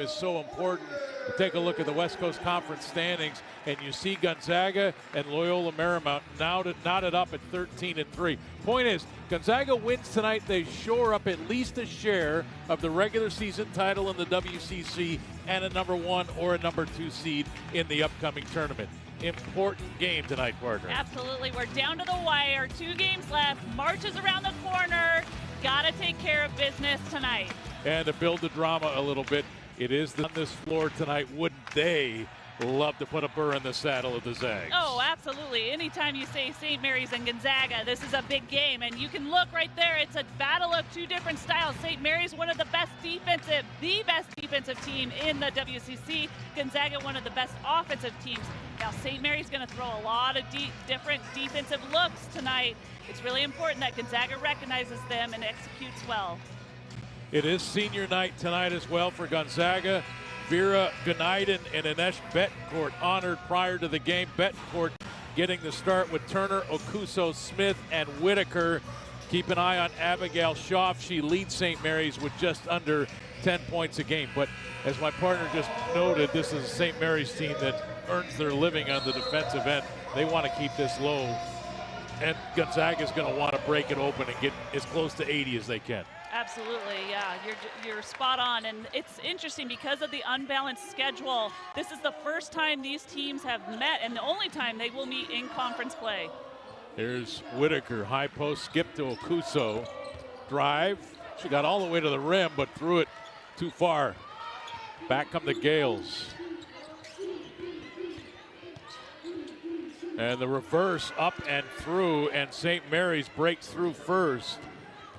is so important. You take a look at the West Coast Conference standings, and you see Gonzaga and Loyola Marymount knotted up at 13-3. Point is, Gonzaga wins tonight. They shore up at least a share of the regular season title in the WCC and a number 1 or a number 2 seed in the upcoming tournament. Important game tonight, partner. Absolutely. We're down to the wire. 2 games left. March is around the corner. Got to take care of business tonight. And to build the drama a little bit, it is on this floor tonight. Wouldn't they love to put a burr in the saddle of the Zags? Oh, absolutely. Anytime you say St. Mary's and Gonzaga, this is a big game. And you can look right there. It's a battle of 2 different styles. St. Mary's, the best defensive team in the WCC. Gonzaga, one of the best offensive teams. Now, St. Mary's going to throw a lot of different defensive looks tonight. It's really important that Gonzaga recognizes them and executes well. It is senior night tonight as well for Gonzaga. Vera Ganaiden and Anesh Betancourt honored prior to the game. Betancourt getting the start with Turner, Okuso, Smith, and Whitaker. Keep an eye on Abigail Schaaf. She leads St. Mary's with just under 10 points a game. But as my partner just noted, this is a St. Mary's team that earns their living on the defensive end. They want to keep this low. And Gonzaga is going to want to break it open and get as close to 80 as they can. Absolutely, yeah, you're spot on. And it's interesting because of the unbalanced schedule. This is the first time these teams have met and the only time they will meet in conference play. Here's Whitaker, high post, skip to Okuso. Drive, she got all the way to the rim but threw it too far. Back come the Gales. And the reverse up and through, and St. Mary's breaks through first.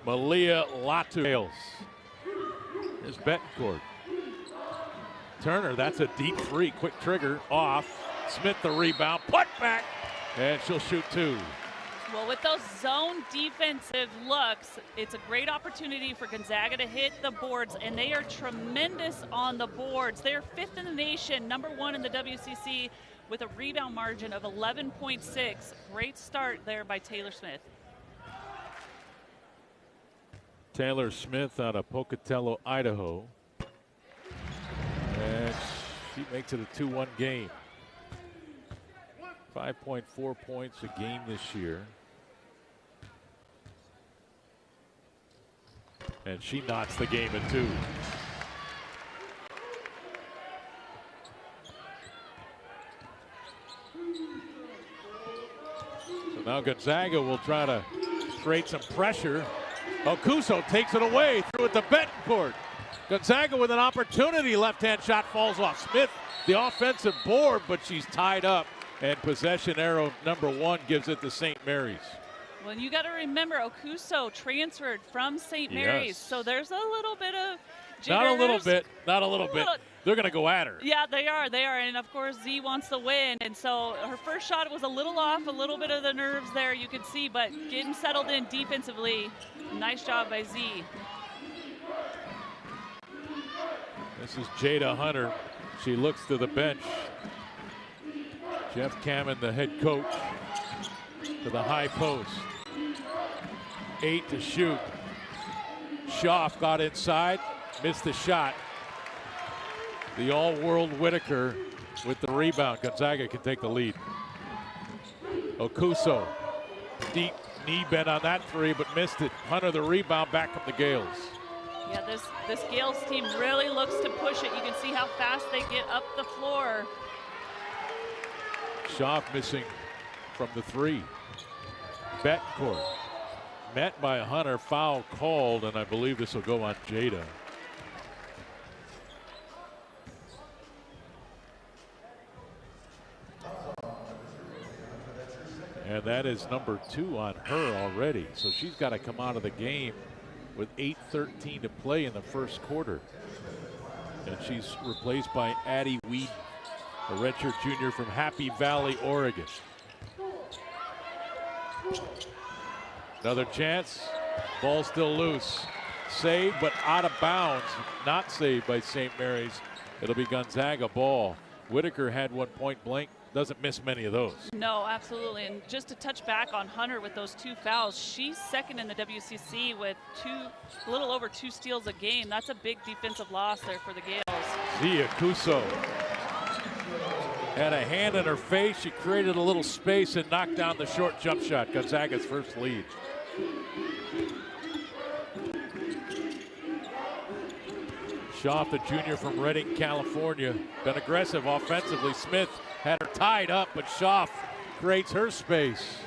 Malia Latu. Here's Betancourt. Turner, that's a deep 3, quick trigger, off. Smith the rebound, put back, and she'll shoot 2. Well, with those zone defensive looks, it's a great opportunity for Gonzaga to hit the boards, and they are tremendous on the boards. They're 5th in the nation, number 1 in the WCC, with a rebound margin of 11.6. Great start there by Taylor Smith. Taylor Smith out of Pocatello, Idaho. And she makes it a 2-1 game. 5.4 points a game this year. And she knots the game in 2. So now Gonzaga will try to create some pressure. Okuso takes it away, threw it to Betancourt. Gonzaga with an opportunity, left-hand shot falls off. Smith, the offensive board, but she's tied up. And possession arrow number 1 gives it to St. Mary's. Well, you got to remember, Okuso transferred from St. Mary's, yes. So there's a little bit of jitters. Not a little bit. They're going to go at her. Yeah, they are. And, of course, Z wants the win. And so her first shot was a little off, a little bit of the nerves there, you could see, but getting settled in defensively. Nice job by Z. This is Jada Hunter. She looks to the bench. Jeff Kamen, the head coach, to the high post. 8 to shoot. Schaaf got inside, missed the shot. The all-world Whitaker with the rebound. Gonzaga can take the lead. Okuso, deep knee bend on that 3, but missed it. Hunter the rebound, back from the Gales. Yeah, this Gales team really looks to push it. You can see how fast they get up the floor. Schaaf missing from the 3. Betancourt met by Hunter, foul called, and I believe this will go on Jada. And that is number 2 on her already. So she's got to come out of the game with 8:13 to play in the first quarter. And she's replaced by Addie Whedon, a redshirt junior from Happy Valley, Oregon. Another chance. Ball still loose. Saved, but out of bounds. Not saved by St. Mary's. It'll be Gonzaga ball. Whitaker had 1 point blank. Doesn't miss many of those. No, absolutely. And just to touch back on Hunter with those 2 fouls, she's 2nd in the WCC with a little over 2 steals a game. That's a big defensive loss there for the Gales. Zia Kuso had a hand in her face. She created a little space and knocked down the short jump shot. Gonzaga's first lead. Schaff, the junior from Redding, California, been aggressive offensively. Smith had her tied up, but Schaff creates her space.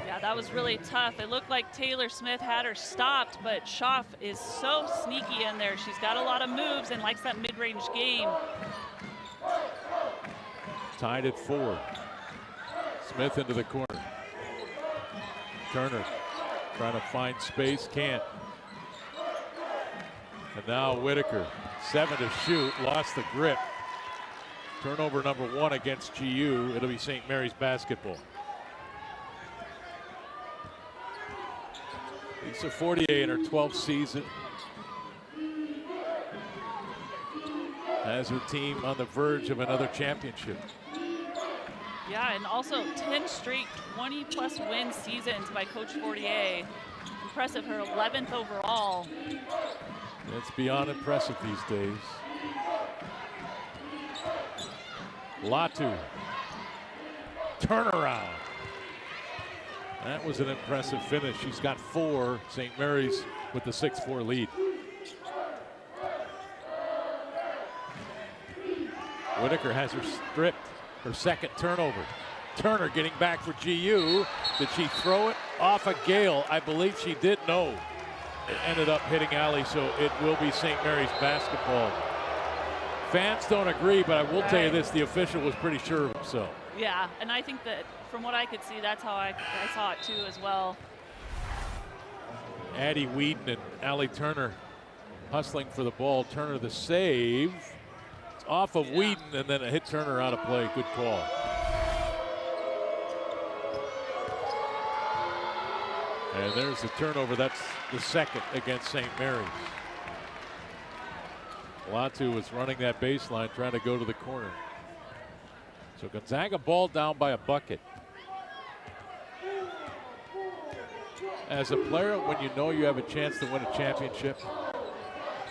Yeah, that was really tough. It looked like Taylor Smith had her stopped, but Schaff is so sneaky in there. She's got a lot of moves and likes that mid-range game. Tied at 4. Smith into the corner. Turner trying to find space, can't. And now Whitaker, 7 to shoot, lost the grip. Turnover number 1 against GU. It'll be St. Mary's basketball. Lisa Fortier in her 12th season has her team on the verge of another championship. Yeah, and also 10 straight 20-plus win seasons by Coach Fortier. Impressive, her 11th overall. It's beyond impressive these days. Latu. Turnaround. That was an impressive finish. She's got 4. St. Mary's with the 6-4 lead. Whitaker has her stripped. Her second turnover. Turner getting back for GU. Did she throw it off a Gale? I believe she did. No. It ended up hitting Alley, so it will be St. Mary's basketball. Fans don't agree, but I will tell you this, the official was pretty sure of himself. Yeah, and I think that from what I could see, that's how I saw it too as well. Addie Whedon and Allie Turner hustling for the ball. Turner the save. It's off of Whedon, and then a hit Turner out of play. Good call. And there's the turnover. That's the second against St. Mary's. Latu was running that baseline, trying to go to the corner. So Gonzaga ball down by a bucket. As a player, when you know you have a chance to win a championship,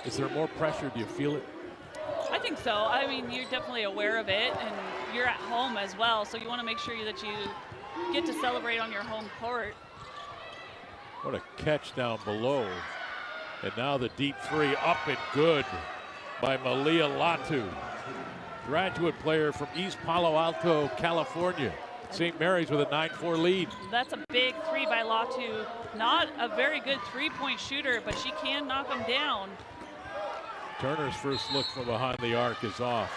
is there more pressure? Do you feel it? I think so. I mean, you're definitely aware of it, and you're at home as well, so you want to make sure that you get to celebrate on your home court. What a catch down below. And now the deep 3 up and good by Malia Latu. Graduate player from East Palo Alto, California. St. Mary's with a 9-4 lead. That's a big 3 by Latu. Not a very good three-point shooter, but she can knock them down. Turner's first look from behind the arc is off.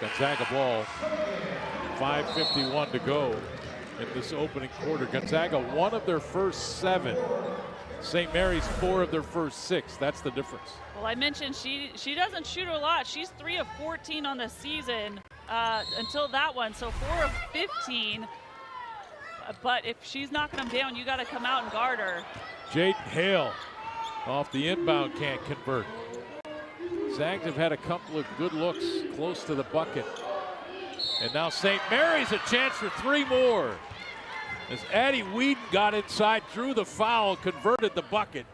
Gonzaga ball. 5:51 to go in this opening quarter. Gonzaga 1 of their first 7. St. Mary's 4 of their first 6. That's the difference. Well, I mentioned she doesn't shoot a lot. She's 3 of 14 on the season until that one, so 4 of 15. But if she's knocking them down, you got to come out and guard her. Jaden Hale off the inbound, can't convert. Zags have had a couple of good looks close to the bucket. And now St. Mary's a chance for 3 more. As Addie Whedon got inside, drew the foul, converted the bucket.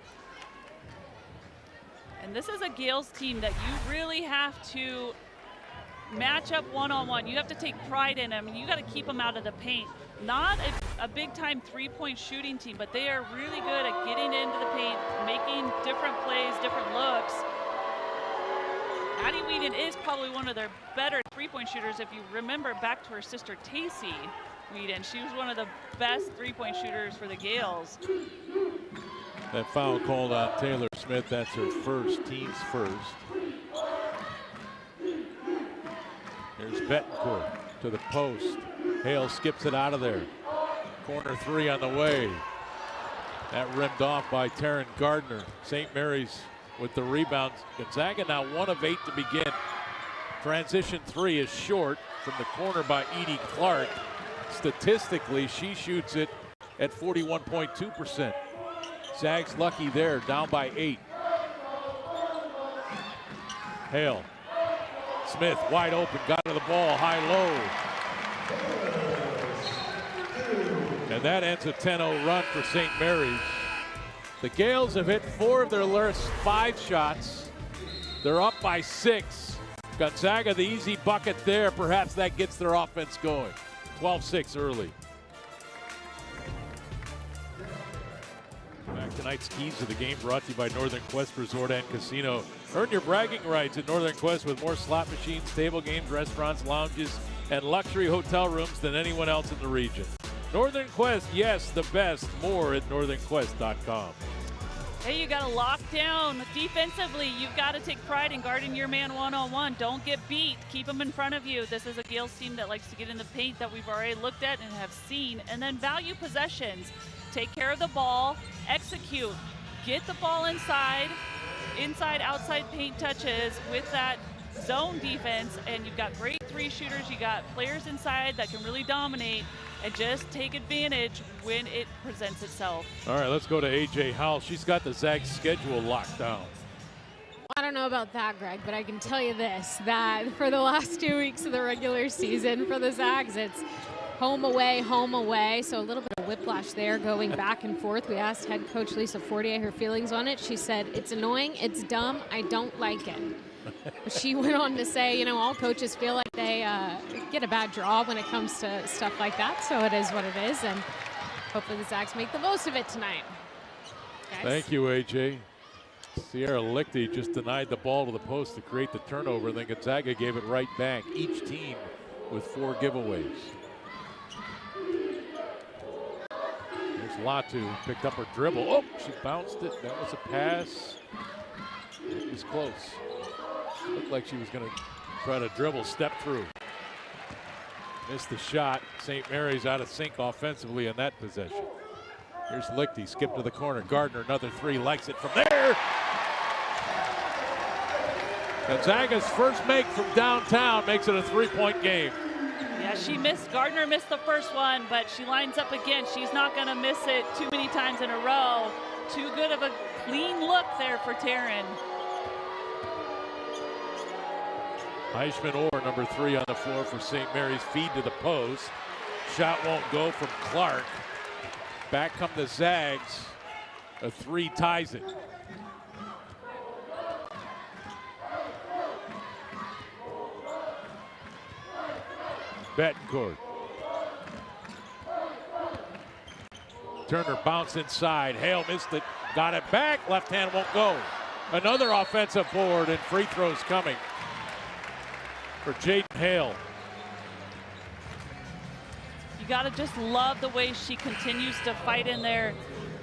And this is a Gales team that you really have to match up one-on-one. You have to take pride in them. You got to keep them out of the paint. Not a big-time three-point shooting team, but they are really good at getting into the paint, making different plays, different looks. Addie Whedon is probably one of their better three-point shooters. If you remember back to her sister Tacey Whedon, she was one of the best three-point shooters for the Gales. That foul called on Taylor Smith. That's her first, team's first. There's Betancourt to the post. Hale skips it out of there. Corner 3 on the way. That rimmed off by Taryn Gardner. St. Mary's with the rebounds. Gonzaga now 1 of 8 to begin. Transition 3 is short from the corner by Edie Clark. Statistically, she shoots it at 41.2%. Zags lucky there, down by 8. Hale. Smith wide open, got to the ball, high-low. And that ends a 10-0 run for St. Mary's. The Gales have hit 4 of their last 5 shots. They're up by 6. Gonzaga, the easy bucket there. Perhaps that gets their offense going. 12-6 early. Back tonight's keys to the game brought to you by Northern Quest Resort and Casino. Earn your bragging rights at Northern Quest with more slot machines, table games, restaurants, lounges, and luxury hotel rooms than anyone else in the region. Northern Quest, yes, the best. More at northernquest.com. Hey, you got to lock down defensively. You've got to take pride in guarding your man one-on-one. Don't get beat. Keep them in front of you. This is a Gales team that likes to get in the paint that we've already looked at and have seen. And then value possessions. Take care of the ball. Execute. Get the ball inside, outside paint touches with that zone defense. And you've got great three shooters. You got players inside that can really dominate. And just take advantage when it presents itself. All right, let's go to A.J. Howell. She's got the Zags schedule locked down. I don't know about that, Greg, but I can tell you this, that for the last 2 weeks of the regular season for the Zags, it's home away, so a little bit of whiplash there going back and forth. We asked head coach Lisa Fortier her feelings on it. She said, it's annoying, it's dumb, I don't like it. She went on to say, you know, all coaches feel like they get a bad draw when it comes to stuff like that, so it is what it is, and hopefully the Zags make the most of it tonight. Guys. Thank you, AJ. Sierra Lichty just denied the ball to the post to create the turnover, and then Gonzaga gave it right back, each team with 4 giveaways. There's Latu, picked up her dribble. Oh, she bounced it. That was a pass. It was close. Looked like she was going to try to dribble, step through. Missed the shot. St. Mary's out of sync offensively in that possession. Here's Lichty, skip to the corner. Gardner, another 3, likes it from there. Gonzaga's first make from downtown makes it a 3-point game. Yeah, she missed. Gardner missed the first one, but she lines up again. She's not going to miss it too many times in a row. Too good of a clean look there for Taryn. Eichmann-Orr, number 3 on the floor for St. Mary's. Feed to the post. Shot won't go from Clark. Back come the Zags. A 3 ties it. Betancourt. Turner bounce inside. Hale missed it. Got it back. Left hand won't go. Another offensive board and free throws coming for Jaden Hale. You got to just love the way she continues to fight in there.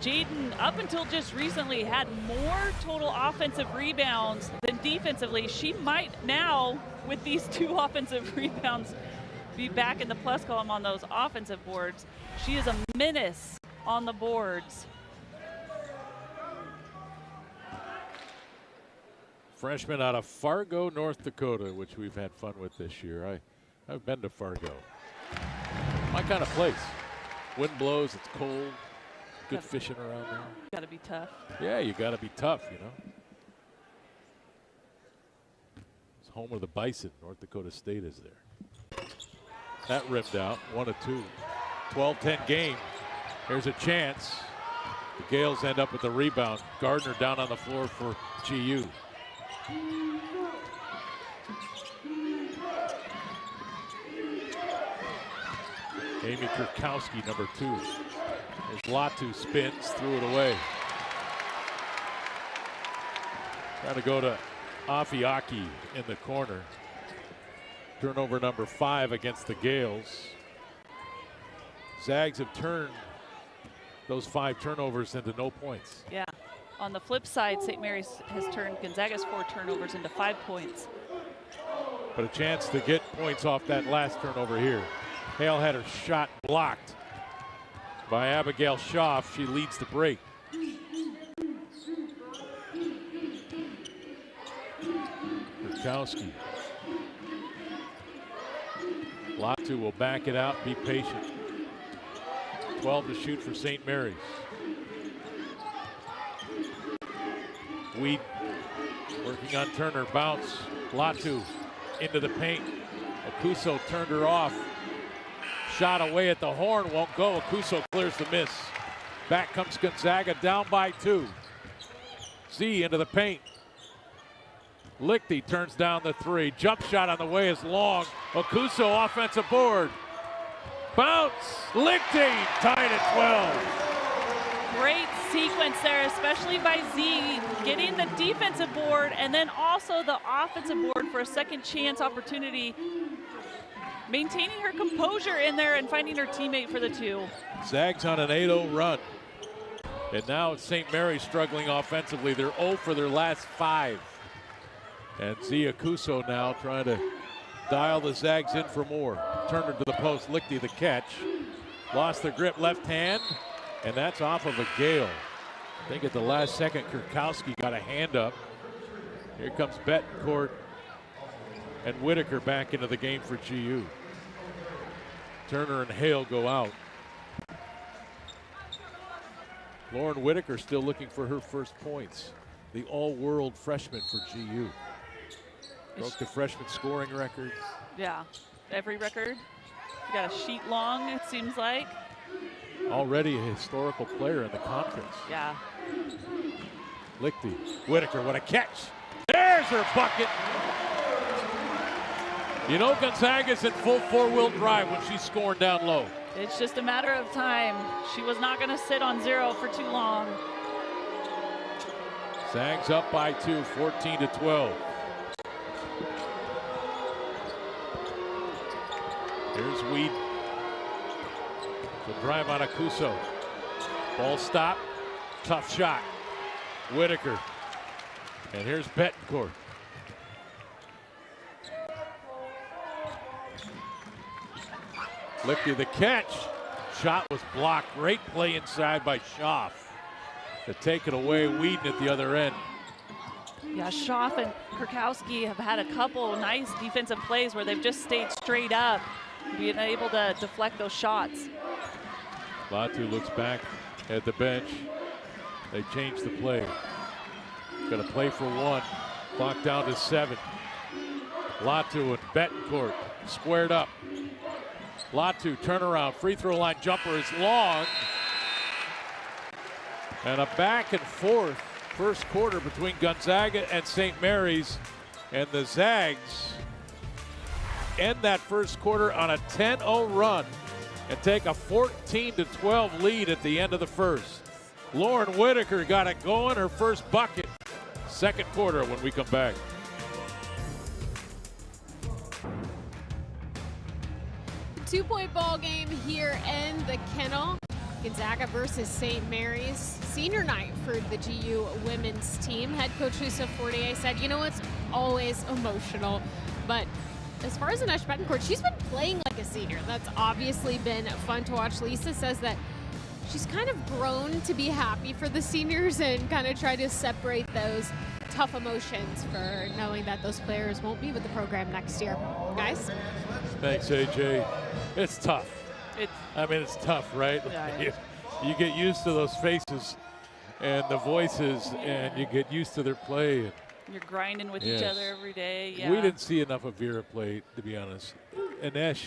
Jaden, up until just recently, had more total offensive rebounds than defensively. She might now, with these 2 offensive rebounds, be back in the plus column on those offensive boards. She is a menace on the boards. Freshman out of Fargo, North Dakota, which we've had fun with this year. I've been to Fargo. My kind of place. Wind blows, it's cold, good fishing around there. Got to be tough. Yeah, you got to be tough, you know. It's home of the Bison. North Dakota State is there. That ripped out, 1 of 2. 12-10 game. Here's a chance. The Gales end up with the rebound. Gardner down on the floor for GU. Amy Kurkowski, number 2. There's Latu, spins, threw it away. Trying to go to Afiaki in the corner. Turnover number 5 against the Gales. Zags have turned those 5 turnovers into no points. Yeah. On the flip side, St. Mary's has turned Gonzaga's 4 turnovers into 5 points. But a chance to get points off that last turnover here. Hale had her shot blocked by Abigail Schaaf. She leads the break. Kurkowski. Latu will back it out, be patient. 12 to shoot for St. Mary's. Weed working on Turner, bounce. Latu into the paint. Okuso turned her off. Shot away at the horn, won't go. Okuso clears the miss. Back comes Gonzaga, down by 2. Z into the paint. Lichty turns down the three. Jump shot on the way is long. Okuso offensive board. Bounce. Lichty tied at 12. Great sequence there, especially by Z, getting the defensive board and then also the offensive board for a second chance opportunity. Maintaining her composure in there and finding her teammate for the two. Zags on an 8-0 run. And now it's St. Mary's struggling offensively. They're 0 for their last 5. And Zia Kuso now trying to dial the Zags in for more. Turner to the post, Lichty the catch. Lost the grip, left hand, and that's off of a Gale. I think at the last second, Kurkowski got a hand up. Here comes Betancourt and Whitaker back into the game for GU. Turner and Hale go out. Lauren Whitaker still looking for her first points. The all-world freshman for GU. Broke the freshman scoring record. Yeah, every record. You got a sheet long, it seems like. Already a historical player in the conference. Yeah. Lichty, Whitaker, what a catch. There's her bucket. You know Gonzaga's in full four-wheel drive when she's scoring down low. It's just a matter of time. She was not going to sit on 0 for too long. Zags up by 2, 14-12. Here's Weed. The drive on Akuso. Ball stop. Tough shot. Whitaker. And here's Betancourt. Lichty the catch. Shot was blocked. Great play inside by Schaff to take it away. Whedon at the other end. Yeah, Schaff and Kurkowski have had a couple nice defensive plays where they've just stayed straight up, being able to deflect those shots. Latu looks back at the bench. They changed the play. Gonna play for 1. Clock down to 7. Latu and Betancourt squared up. Latu turnaround, free throw line jumper is long. And a back and forth first quarter between Gonzaga and St. Mary's. And the Zags end that first quarter on a 10-0 run and take a 14-12 lead at the end of the first. Lauren Whitaker got it going, her first bucket. Second quarter when we come back. Two-point ball game here in the Kennel. Gonzaga versus St. Mary's. Senior night for the GU women's team. Head coach Lisa Fortier said, you know, it's always emotional, but as far as Anesh Betancourt, she's been playing like a senior. That's obviously been fun to watch. Lisa says that she's kind of grown to be happy for the seniors and kind of try to separate those tough emotions for knowing that those players won't be with the program next year. Guys? Thanks, AJ. It's tough. It's tough, right? Yeah. You get used to those faces and the voices, and you get used to their play. You're grinding with each other every day. Yeah. We didn't see enough of Vera play, to be honest. Anesh,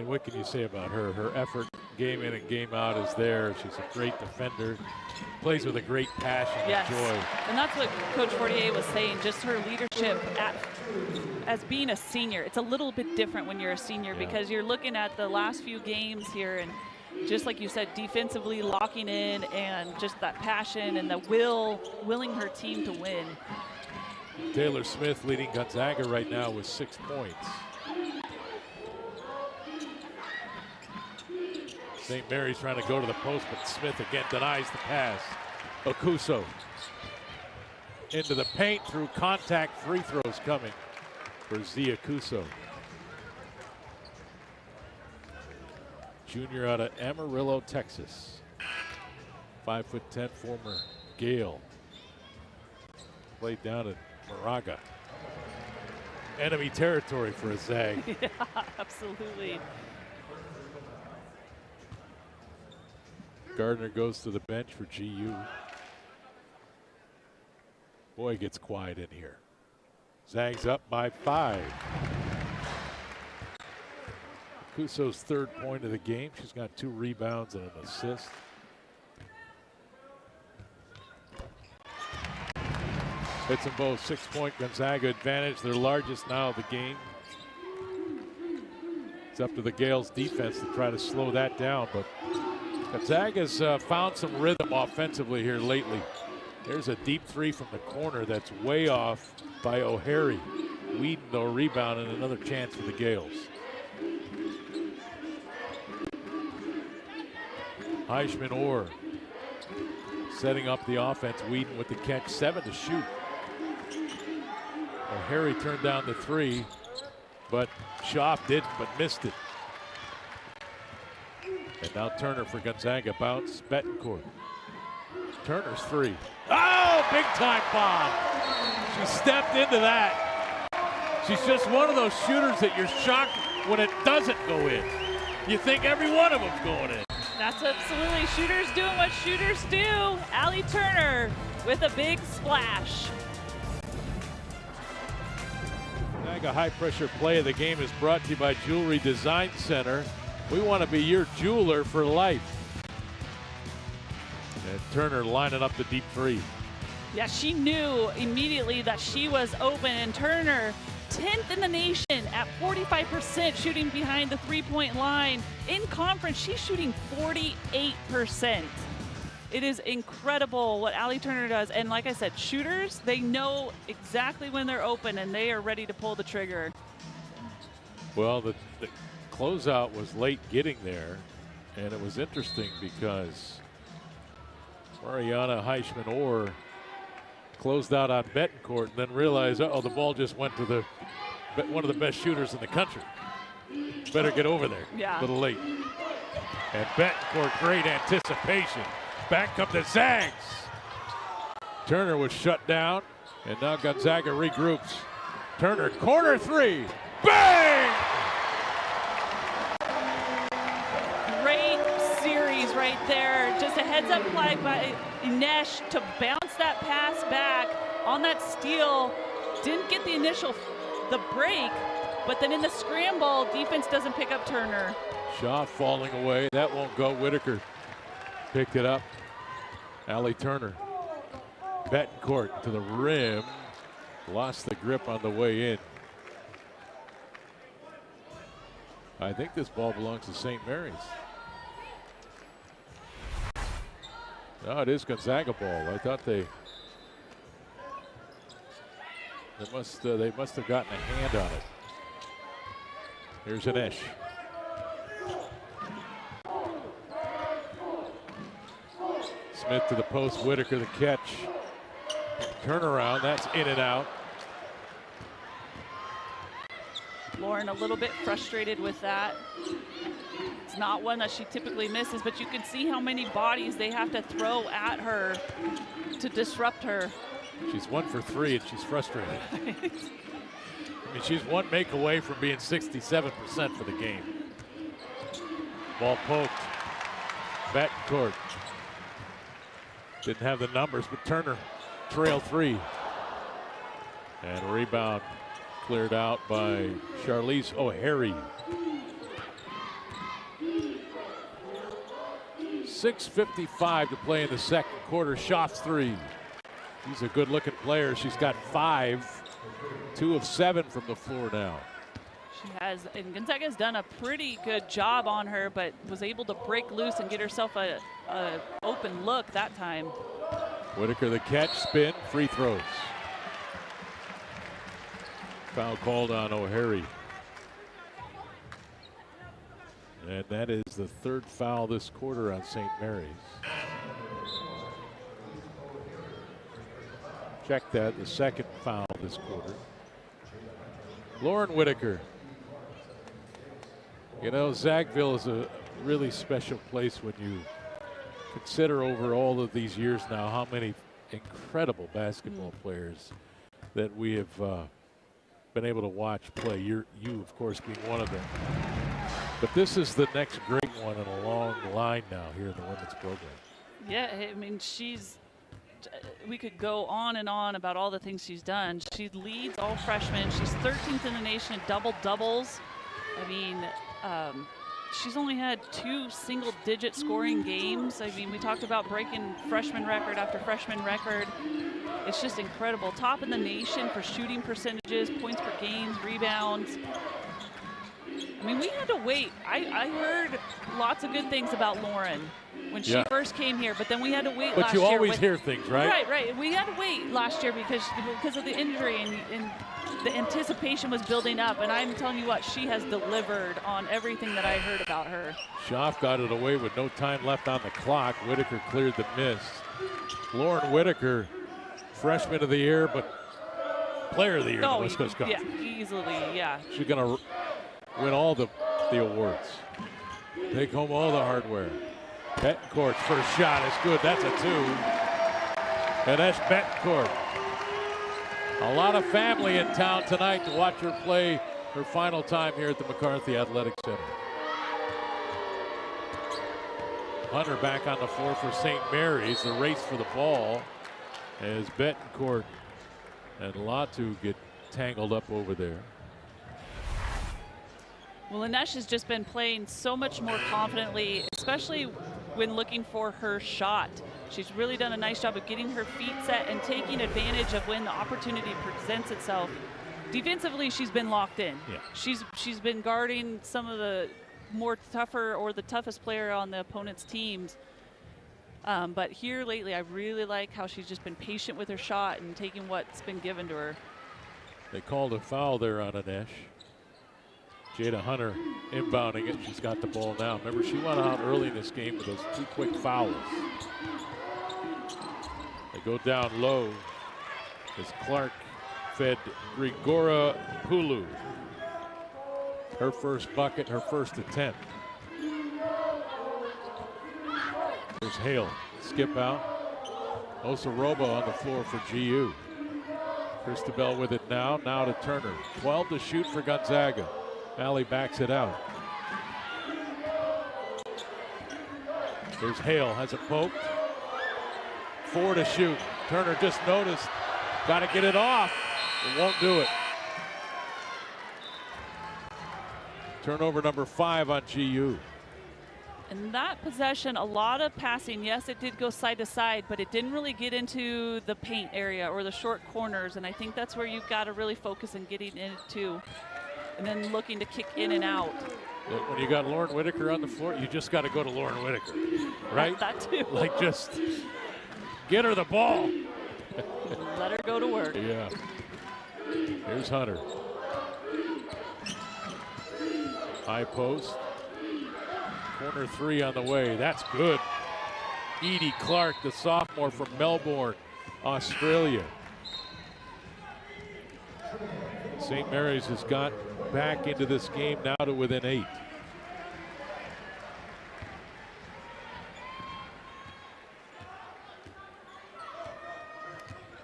what can you say about her? Her effort, game in and game out, is there. She's a great defender. Plays with a great passion and joy. And that's what Coach Fortier was saying, just her leadership as being a senior. It's a little bit different when you're a senior because you're looking at the last few games here and just like you said, defensively locking in and just that passion and the willing her team to win. Taylor Smith leading Gonzaga right now with 6 points. St. Mary's trying to go to the post, but Smith again denies the pass. Okuso into the paint through contact, free throws coming for Zia Kuso. Junior out of Amarillo, Texas. 5'10", former Gale. Played down at Moraga. Enemy territory for a Zag. Yeah, absolutely. Gardner goes to the bench for GU. Boy, it gets quiet in here. Zags up by 5. Kuso's third point of the game. She's got 2 rebounds and an assist. Hits them both. 6-point Gonzaga advantage, their largest now of the game. It's up to the Gales defense to try to slow that down, but Gonzaga's found some rhythm offensively here lately. There's a deep three from the corner that's way off by O'Hare. Whedon, though, rebound and another chance for the Gales. Heishman Orr setting up the offense. Whedon with the catch. 7 to shoot. O'Hare turned down the three, but Schaaf didn't, but missed it. And now Turner for Gonzaga. Bounce. Betancourt. Turner's three. Oh, big time bomb. She stepped into that. She's just one of those shooters that you're shocked when it doesn't go in. You think every one of them's going in. That's absolutely shooters doing what shooters do. Allie Turner with a big splash. Gonzaga high pressure play of the game is brought to you by Jewelry Design Center. We want to be your jeweler for life. And Turner lining up the deep three. Yeah, she knew immediately that she was open, and Turner 10th in the nation at 45% shooting behind the three-point line. In conference, she's shooting 48%. It is incredible what Allie Turner does. And like I said, shooters, they know exactly when they're open and they are ready to pull the trigger. Well, the closeout was late getting there, and it was interesting because Mariana Heishman Orr closed out on Betancourt and then realized, uh-oh, the ball just went to one of the best shooters in the country. Better get over there. Yeah. A little late. And Betancourt, great anticipation. Back up the Zags. Turner was shut down, and now Gonzaga regroups. Turner, corner three. Bang! Great series right there. Just a heads-up play by Inesh to bounce that pass back on that steal. Didn't get the break, but then in the scramble, defense doesn't pick up Turner. Shaw falling away. That won't go. Whitaker picked it up. Allie Turner. Betancourt to the rim. Lost the grip on the way in. I think this ball belongs to St. Mary's. No, it is Gonzaga ball. I thought they must have gotten a hand on it. Here's Inesh. Smith to the post. Whitaker the catch. Turnaround. That's in and out. Lauren a little bit frustrated with that. It's not one that she typically misses, but you can see how many bodies they have to throw at her to disrupt her. She's 1 for 3 and she's frustrated. I mean, she's one make away from being 67% for the game. Ball poked. Betancourt. Didn't have the numbers, but Turner trail three. And a rebound cleared out by Charlize O'Hare. 6:55 to play in the second quarter. Schaaf's three. She's a good-looking player. She's got 5, 2 of 7 from the floor now. She has, and Gonzaga's done a pretty good job on her, but was able to break loose and get herself a open look that time. Whitaker the catch, spin, free throws. Foul called on O'Hare. And that is the 3rd foul this quarter on St. Mary's. Check that, the 2nd foul this quarter. Lauren Whitaker. You know, Zagville is a really special place when you consider over all of these years now how many incredible basketball players that we have been able to watch play. You, of course, being one of them. But this is the next great one in a long line now here in the women's program. Yeah, I mean, we could go on and on about all the things she's done. She leads all freshmen. She's 13th in the nation in double-doubles. I mean, she's only had 2 single-digit scoring games. I mean, we talked about breaking freshman record after freshman record. It's just incredible. Top in the nation for shooting percentages, points per games, rebounds. I mean, we had to wait. I heard lots of good things about Lauren when she first came here, but then we had to wait last year. But you always hear things, right? Right. We had to wait last year because of the injury, and the anticipation was building up. And I'm telling you what, she has delivered on everything that I heard about her. Schaaf got it away with no time left on the clock. Whitaker cleared the miss. Lauren Whitaker, freshman of the year, but player of the year in the West Coast Conference. Yeah, easily, yeah. She's going to win all the awards. Take home all the hardware. Betancourt's first shot is good. That's a 2. And that's Betancourt. A lot of family in town tonight to watch her play her final time here at the McCarthy Athletic Center. Hunter back on the floor for St. Mary's. The race for the ball as Betancourt and Latu get tangled up over there. Well, Inesh has just been playing so much more confidently, especially when looking for her shot. She's really done a nice job of getting her feet set and taking advantage of when the opportunity presents itself. Defensively, she's been locked in. Yeah. She's been guarding some of the more tougher or the toughest player on the opponent's teams. But here lately, I really like how she's just been patient with her shot and taking what's been given to her. They called a foul there on Inesh. Jada Hunter inbounding it. She's got the ball now. Remember, she went out early in this game with those 2 quick fouls. They go down low as Clark fed Grigora Pulu. Her first bucket, her first attempt. There's Hale. Skip out. Osarobo on the floor for GU. Christabel with it now. Now to Turner. 12 to shoot for Gonzaga. Allie backs it out. There's Hale, has it poked. 4 to shoot. Turner just noticed. Got to get it off. It won't do it. Turnover number 5 on GU. In that possession, a lot of passing. Yes, it did go side to side, but it didn't really get into the paint area or the short corners. And I think that's where you've got to really focus on getting into. And then looking to kick in and out. When you got Lauren Whitaker on the floor, you just got to go to Lauren Whitaker, right? That too. Like, just get her the ball. Let her go to work. Yeah. Here's Hunter. High post. Corner 3 on the way. That's good. Edie Clark, the sophomore from Melbourne, Australia. St. Mary's has got back into this game now to within 8.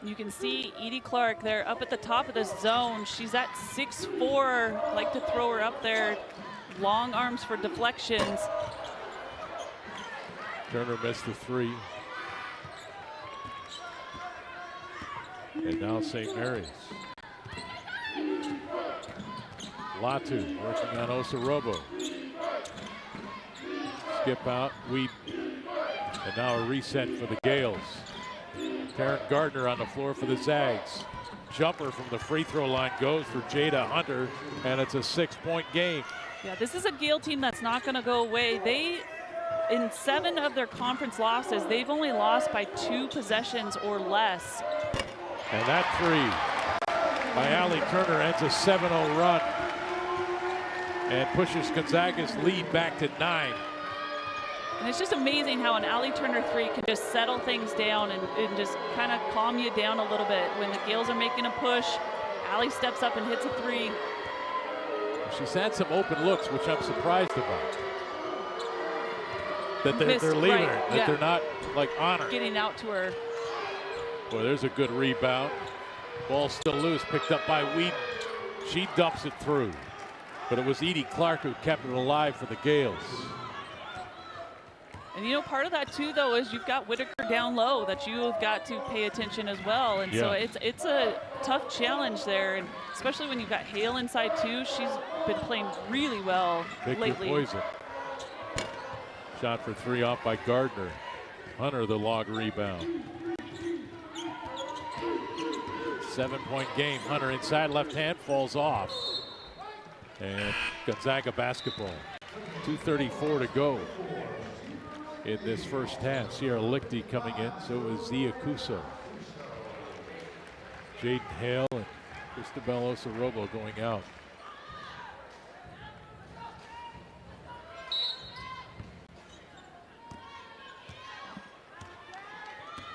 You can see Edie Clark there up at the top of the zone. She's at 6'4", like to throw her up there. Long arms for deflections. Turner missed the 3. And now St. Mary's. Latu working on Osarobo. Skip out, Wheaton. And now a reset for the Gales. Taryn Gardner on the floor for the Zags. Jumper from the free throw line goes for Jada Hunter, and it's a 6-point game. Yeah, this is a Gale team that's not going to go away. They, in 7 of their conference losses, they've only lost by 2 possessions or less. And that 3 by Allie Turner ends a 7-0 run and pushes Gonzaga's lead back to 9. And it's just amazing how an Allie Turner 3 can just settle things down and just kind of calm you down a little bit. When the Gales are making a push, Allie steps up and hits a 3. She's had some open looks, which I'm surprised about. That they're leaving her, that they're not like on her. Getting out to her. Boy, there's a good rebound. Ball still loose, picked up by Wheaton. She dumps it through. But it was Edie Clark who kept it alive for the Gales. And you know, part of that too, though, is you've got Whitaker down low that you have got to pay attention as well. And so it's a tough challenge there, and especially when you've got Hale inside too. She's been playing really well Victor lately. Poison. Shot for three off by Gardner. Hunter the log rebound. 7-point game. Hunter inside left hand falls off. And Gonzaga basketball. 2:34 to go in this first half. Sierra Lichty coming in. So is Zia Kuso. Jaden Hale and Cristobal Osorobo going out.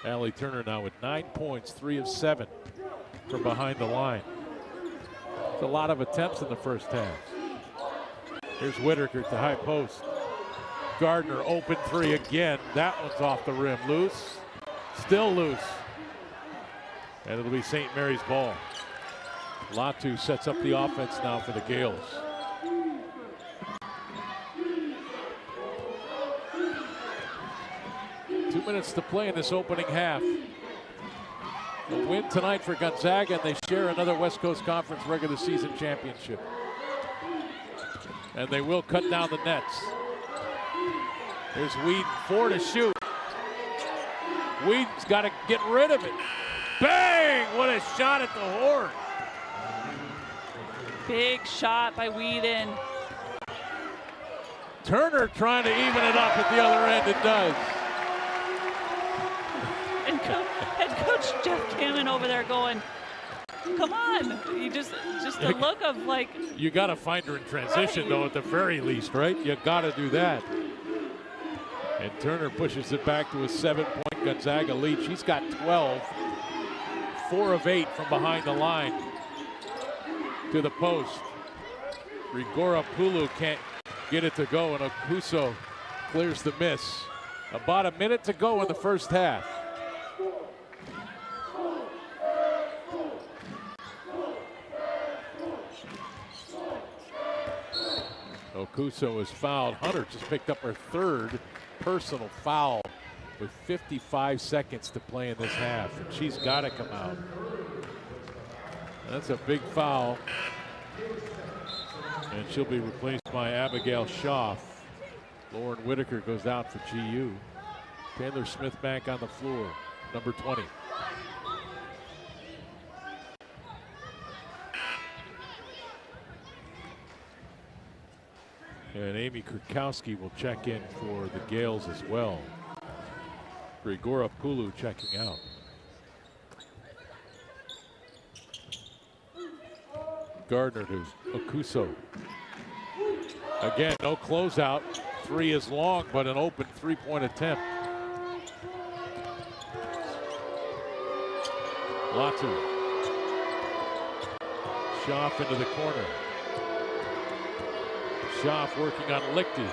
Allie Turner now with 9 points, 3 of 7 from behind the line. It's a lot of attempts in the first half. Here's Whitaker at the high post. Gardner open three again. That one's off the rim. Loose. Still loose. And it'll be St. Mary's ball. Latu sets up the offense now for the Gales. Minutes to play in this opening half. A win tonight for Gonzaga, and they share another West Coast Conference regular season championship. And they will cut down the nets. Here's Whedon, 4 to shoot. Whedon's got to get rid of it. Bang! What a shot at the horn. Big shot by Whedon. Turner trying to even it up at the other end. It does. And head coach Jeff Kamen over there going, come on. You just a look of like. You got to find her in transition, though, at the very least, right? You got to do that. And Turner pushes it back to a 7-point Gonzaga lead. She's got 12, 4 of 8 from behind the line to the post. Rigora Pulu can't get it to go, and Okuso clears the miss. About a minute to go in the first half. Okuso is fouled. Hunter just picked up her third personal foul with 55 seconds to play in this half, and she's got to come out. That's a big foul, and she'll be replaced by Abigail Schaaf. Lauren Whitaker goes out for GU. Taylor Smith back on the floor, number 20. And Amy Kurkowski will check in for the Gales as well. Grigora Pulu checking out. Gardner to Okuso. Again, no closeout. Three is long, but an open three-point attempt. Latu. Schaaf into the corner. Schaaf working on Lichty.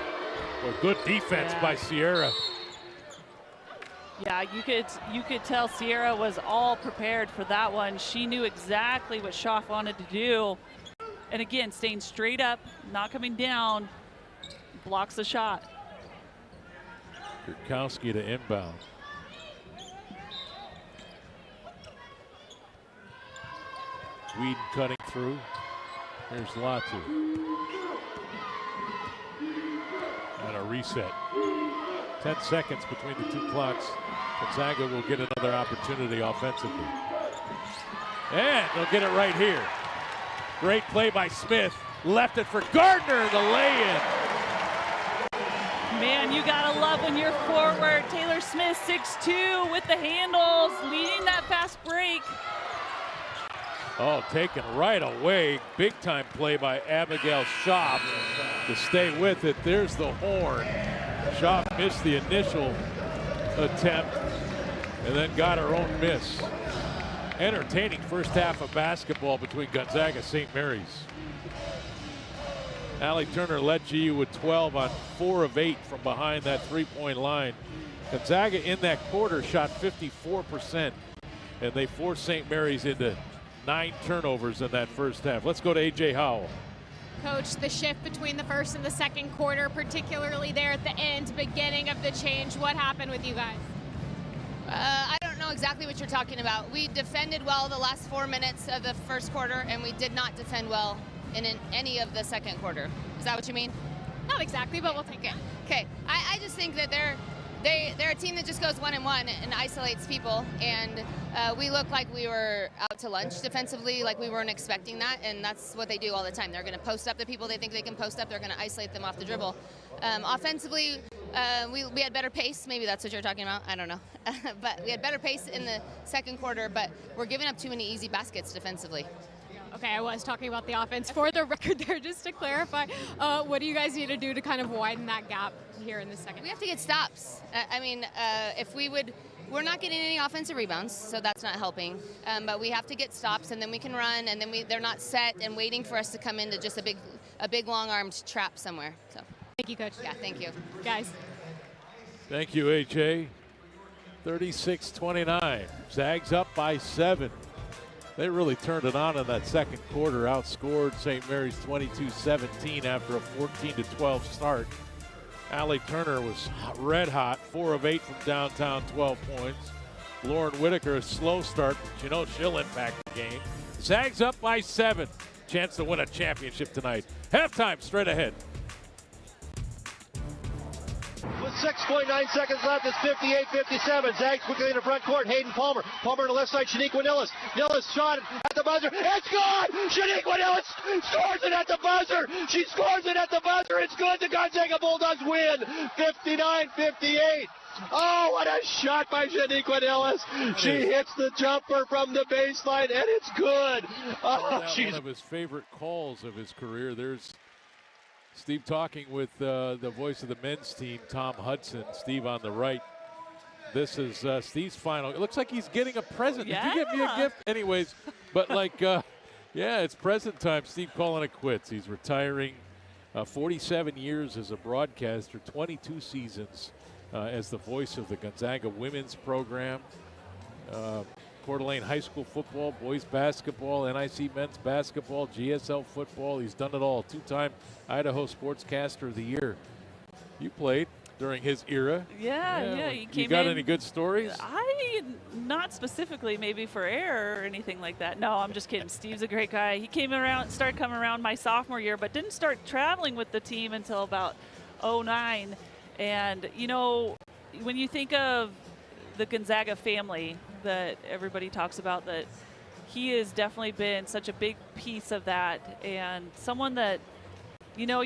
Well, good defense by Sierra. Yeah, you could tell Sierra was all prepared for that one. She knew exactly what Schaaf wanted to do. And again, staying straight up, not coming down, blocks the shot. Kurkowski to inbound. Whedon cutting through. Here's Latu. And a reset. 10 seconds between the two clocks. Gonzaga will get another opportunity offensively. And they'll get it right here. Great play by Smith. Left it for Gardner, the lay-in. Man, you gotta love when you're forward. Taylor Smith, 6'2", with the handles, leading that fast break. Oh, taken right away. Big time play by Abigail Schaaf to stay with it. There's the horn. Schaaf missed the initial attempt and then got her own miss. Entertaining first half of basketball between Gonzaga and St. Mary's. Allie Turner led GU with 12 on 4 of 8 from behind that three-point line. Gonzaga in that quarter shot 54%, and they forced St. Mary's into 9 turnovers in that first half. Let's go to A.J. Howell. Coach, the shift between the first and the second quarter, particularly there at the end, beginning of the change, what happened with you guys? I don't know exactly what you're talking about. We defended well the last 4 minutes of the first quarter, and we did not defend well in any of the second quarter. Is that what you mean? Not exactly, but we'll take it. Okay. I just think that they're a team that just goes 1-1 and isolates people, and we look like we were out to lunch defensively, like we weren't expecting that, and that's what they do all the time. They're going to post up the people they think they can post up. They're going to isolate them off the dribble. Offensively, we had better pace. Maybe that's what you're talking about. I don't know. But we had better pace in the second quarter, but we're giving up too many easy baskets defensively. Okay, I was talking about the offense. For the record there, just to clarify, what do you guys need to do to kind of widen that gap here in the second? We have to get stops. We're not getting any offensive rebounds, so that's not helping. But we have to get stops, and then we can run, and then they're not set and waiting for us to come into just a big long-armed trap somewhere. So. Thank you, Coach. Yeah, thank you. Guys. Thank you, AJ. 36-29. Zags up by 7. They really turned it on in that second quarter, outscored St. Mary's 22-17 after a 14-12 start. Allie Turner was red hot, 4 of 8 from downtown, 12 points. Lauren Whitaker, a slow start, but you know she'll impact the game. Zags up by 7. Chance to win a championship tonight. Halftime straight ahead. With 6.9 seconds left, it's 58-57. Zags quickly in the front court. Hayden Palmer. Palmer on the left side. Shaniqua Nillis. Nillis shot at the buzzer. It's good! Shaniqua Nillis scores it at the buzzer. She scores it at the buzzer. It's good. The Gonzaga Bulldogs win. 59-58. Oh, what a shot by Shaniqua Nillis. She hits the jumper from the baseline, and it's good. Oh, she's one of his favorite calls of his career. There's Steve talking with the voice of the men's team, Tom Hudson. Steve on the right. This is Steve's final. It looks like he's getting a present. Yeah. Did you get me a gift? Anyways, but yeah, it's present time. Steve calling it quits. He's retiring. 47 years as a broadcaster, 22 seasons as the voice of the Gonzaga women's program. Coeur d'Alene High School football, boys basketball, NIC men's basketball, GSL football. He's done it all. 2-time Idaho Sportscaster of the Year. You played during his era. Yeah. He came you got in, any good stories? Not specifically maybe for air or anything like that. No, I'm just kidding. Steve's a great guy. He started coming around my sophomore year, but didn't start traveling with the team until about 2009. And, you know, when you think of the Gonzaga family that everybody talks about, that he has definitely been such a big piece of that, and someone that, you know,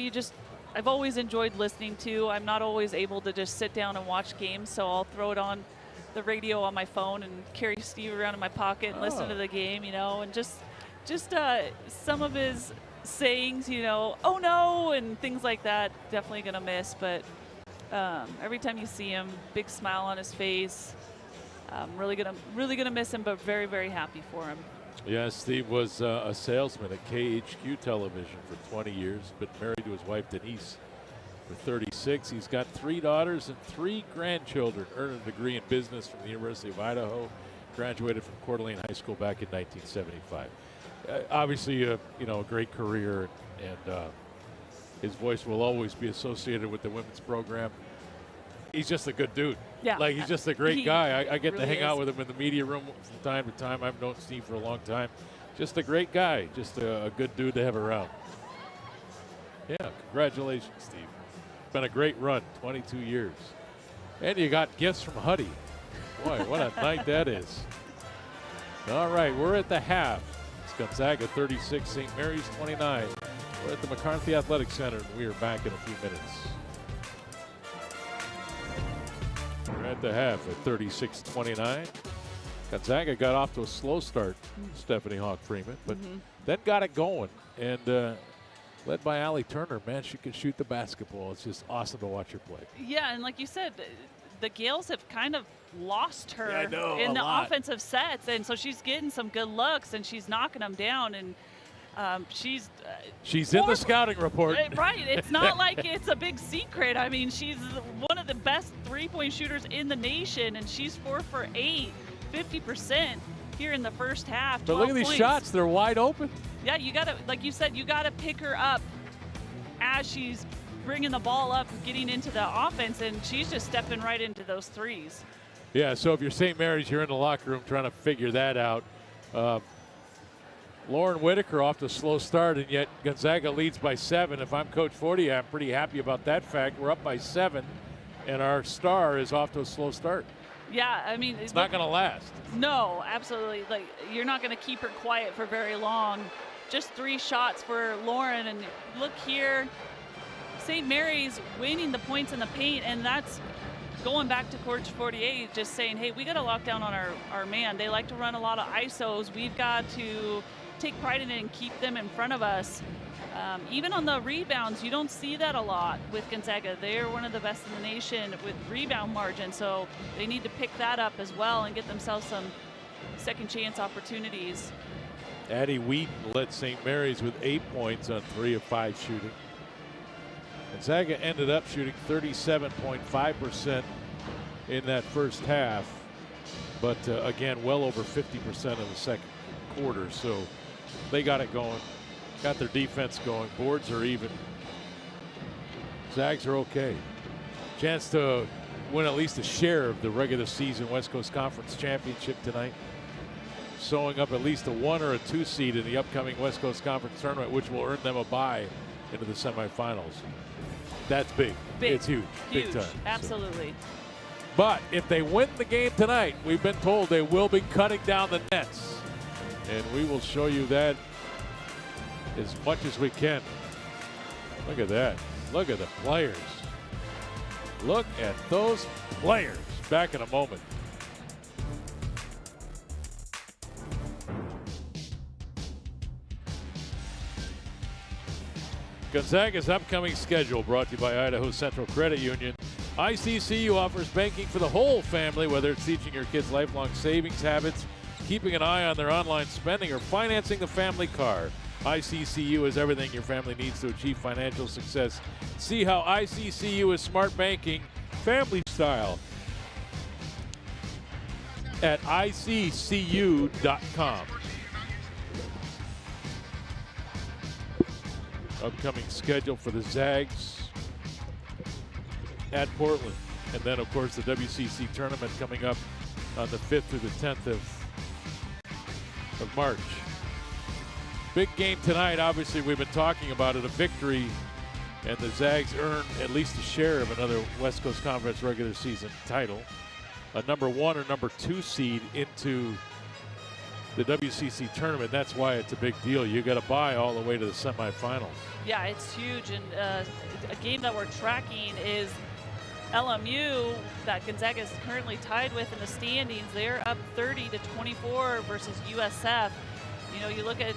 I've always enjoyed listening to. I'm not always able to just sit down and watch games, so I'll throw it on the radio on my phone and carry Steve around in my pocket and listen to the game, you know, and just some of his sayings, you know, oh no, and things like that, definitely gonna miss. But every time you see him, big smile on his face. Really gonna miss him, but very, very happy for him. Yeah, Steve was a salesman at KHQ Television for 20 years, been married to his wife Denise for 36. He's got 3 daughters and 3 grandchildren. Earned a degree in business from the University of Idaho. Graduated from Coeur d'Alene High School back in 1975. Obviously, you know, a great career, and his voice will always be associated with the women's program. He's just a good dude. Yeah. Like, he's just a great guy. I get really to hang out with him in the media room from time to time. I've known Steve for a long time. Just a great guy. Just a good dude to have around. Yeah, congratulations, Steve. Been a great run, 22 years. And you got gifts from Huddy. Boy, what a night that is. All right, we're at the half. It's Gonzaga 36, St. Mary's 29. We're at the McCarthy Athletic Center, and we are back in a few minutes. We're at the half at 36-29. Gonzaga got off to a slow start, Stephanie Hawk-Freeman, but then got it going. And led by Allie Turner, man, she can shoot the basketball. It's just awesome to watch her play. Yeah, and like you said, the Gales have kind of lost her in the offensive sets, and so she's getting some good looks, and she's knocking them down, and she's in the scouting report. Right. It's not like it's a big secret. I mean, she's one of the best three-point shooters in the nation, and she's 4 for 8, 50% here in the first half. But look at these shots. They're wide open. Yeah, you got to, like you said, you got to pick her up as she's bringing the ball up, getting into the offense, and she's just stepping right into those threes. Yeah, so if you're St. Mary's, you're in the locker room trying to figure that out. Lauren Whitaker off to a slow start, and yet Gonzaga leads by 7. If I'm Coach Forty, I'm pretty happy about that fact. We're up by 7, and our star is off to a slow start. Yeah, I mean, it's not going to last. No, absolutely. Like, you're not going to keep her quiet for very long. Just 3 shots for Lauren, and look here, St. Mary's winning the points in the paint, and that's going back to Coach 48, just saying, hey, we got to lock down on our man. They like to run a lot of ISOs. We've got to take pride in it and keep them in front of us. Even on the rebounds, you don't see that a lot with Gonzaga. They're one of the best in the nation with rebound margin, so they need to pick that up as well and get themselves some second chance opportunities. Addie Wheaton led St. Mary's with 8 points on 3 of 5 shooting. Gonzaga ended up shooting 37.5% in that first half, but again, well over 50% in the second quarter. So they got it going, got their defense going. Boards are even. Zags are okay. Chance to win at least a share of the regular season West Coast Conference Championship tonight. Sewing up at least a 1 or a 2 seed in the upcoming West Coast Conference tournament, which will earn them a bye into the semifinals. That's big. It's huge. Big time. Absolutely. So. But if they win the game tonight, we've been told they will be cutting down the nets. And we will show you that as much as we can. Look at that. Look at the players. Look at those players. Back in a moment. Gonzaga's upcoming schedule brought to you by Idaho Central Credit Union. ICCU offers banking for the whole family, whether it's teaching your kids lifelong savings habits, keeping an eye on their online spending, or financing the family car. ICCU is everything your family needs to achieve financial success. See how ICCU is smart banking, family style, at iccu.com. Upcoming schedule for the Zags at Portland. And then, of course, the WCC tournament coming up on the 5th through the 10th of March. Big game tonight. Obviously, we've been talking about it. A victory, and the Zags earn at least a share of another West Coast Conference regular season title. A number 1 or number 2 seed into the WCC tournament. That's why it's a big deal. You got to buy all the way to the semifinals. Yeah, it's huge. And a game that we're tracking is LMU, that Gonzaga is currently tied with in the standings. They're up 30-24 versus USF. You know, you look at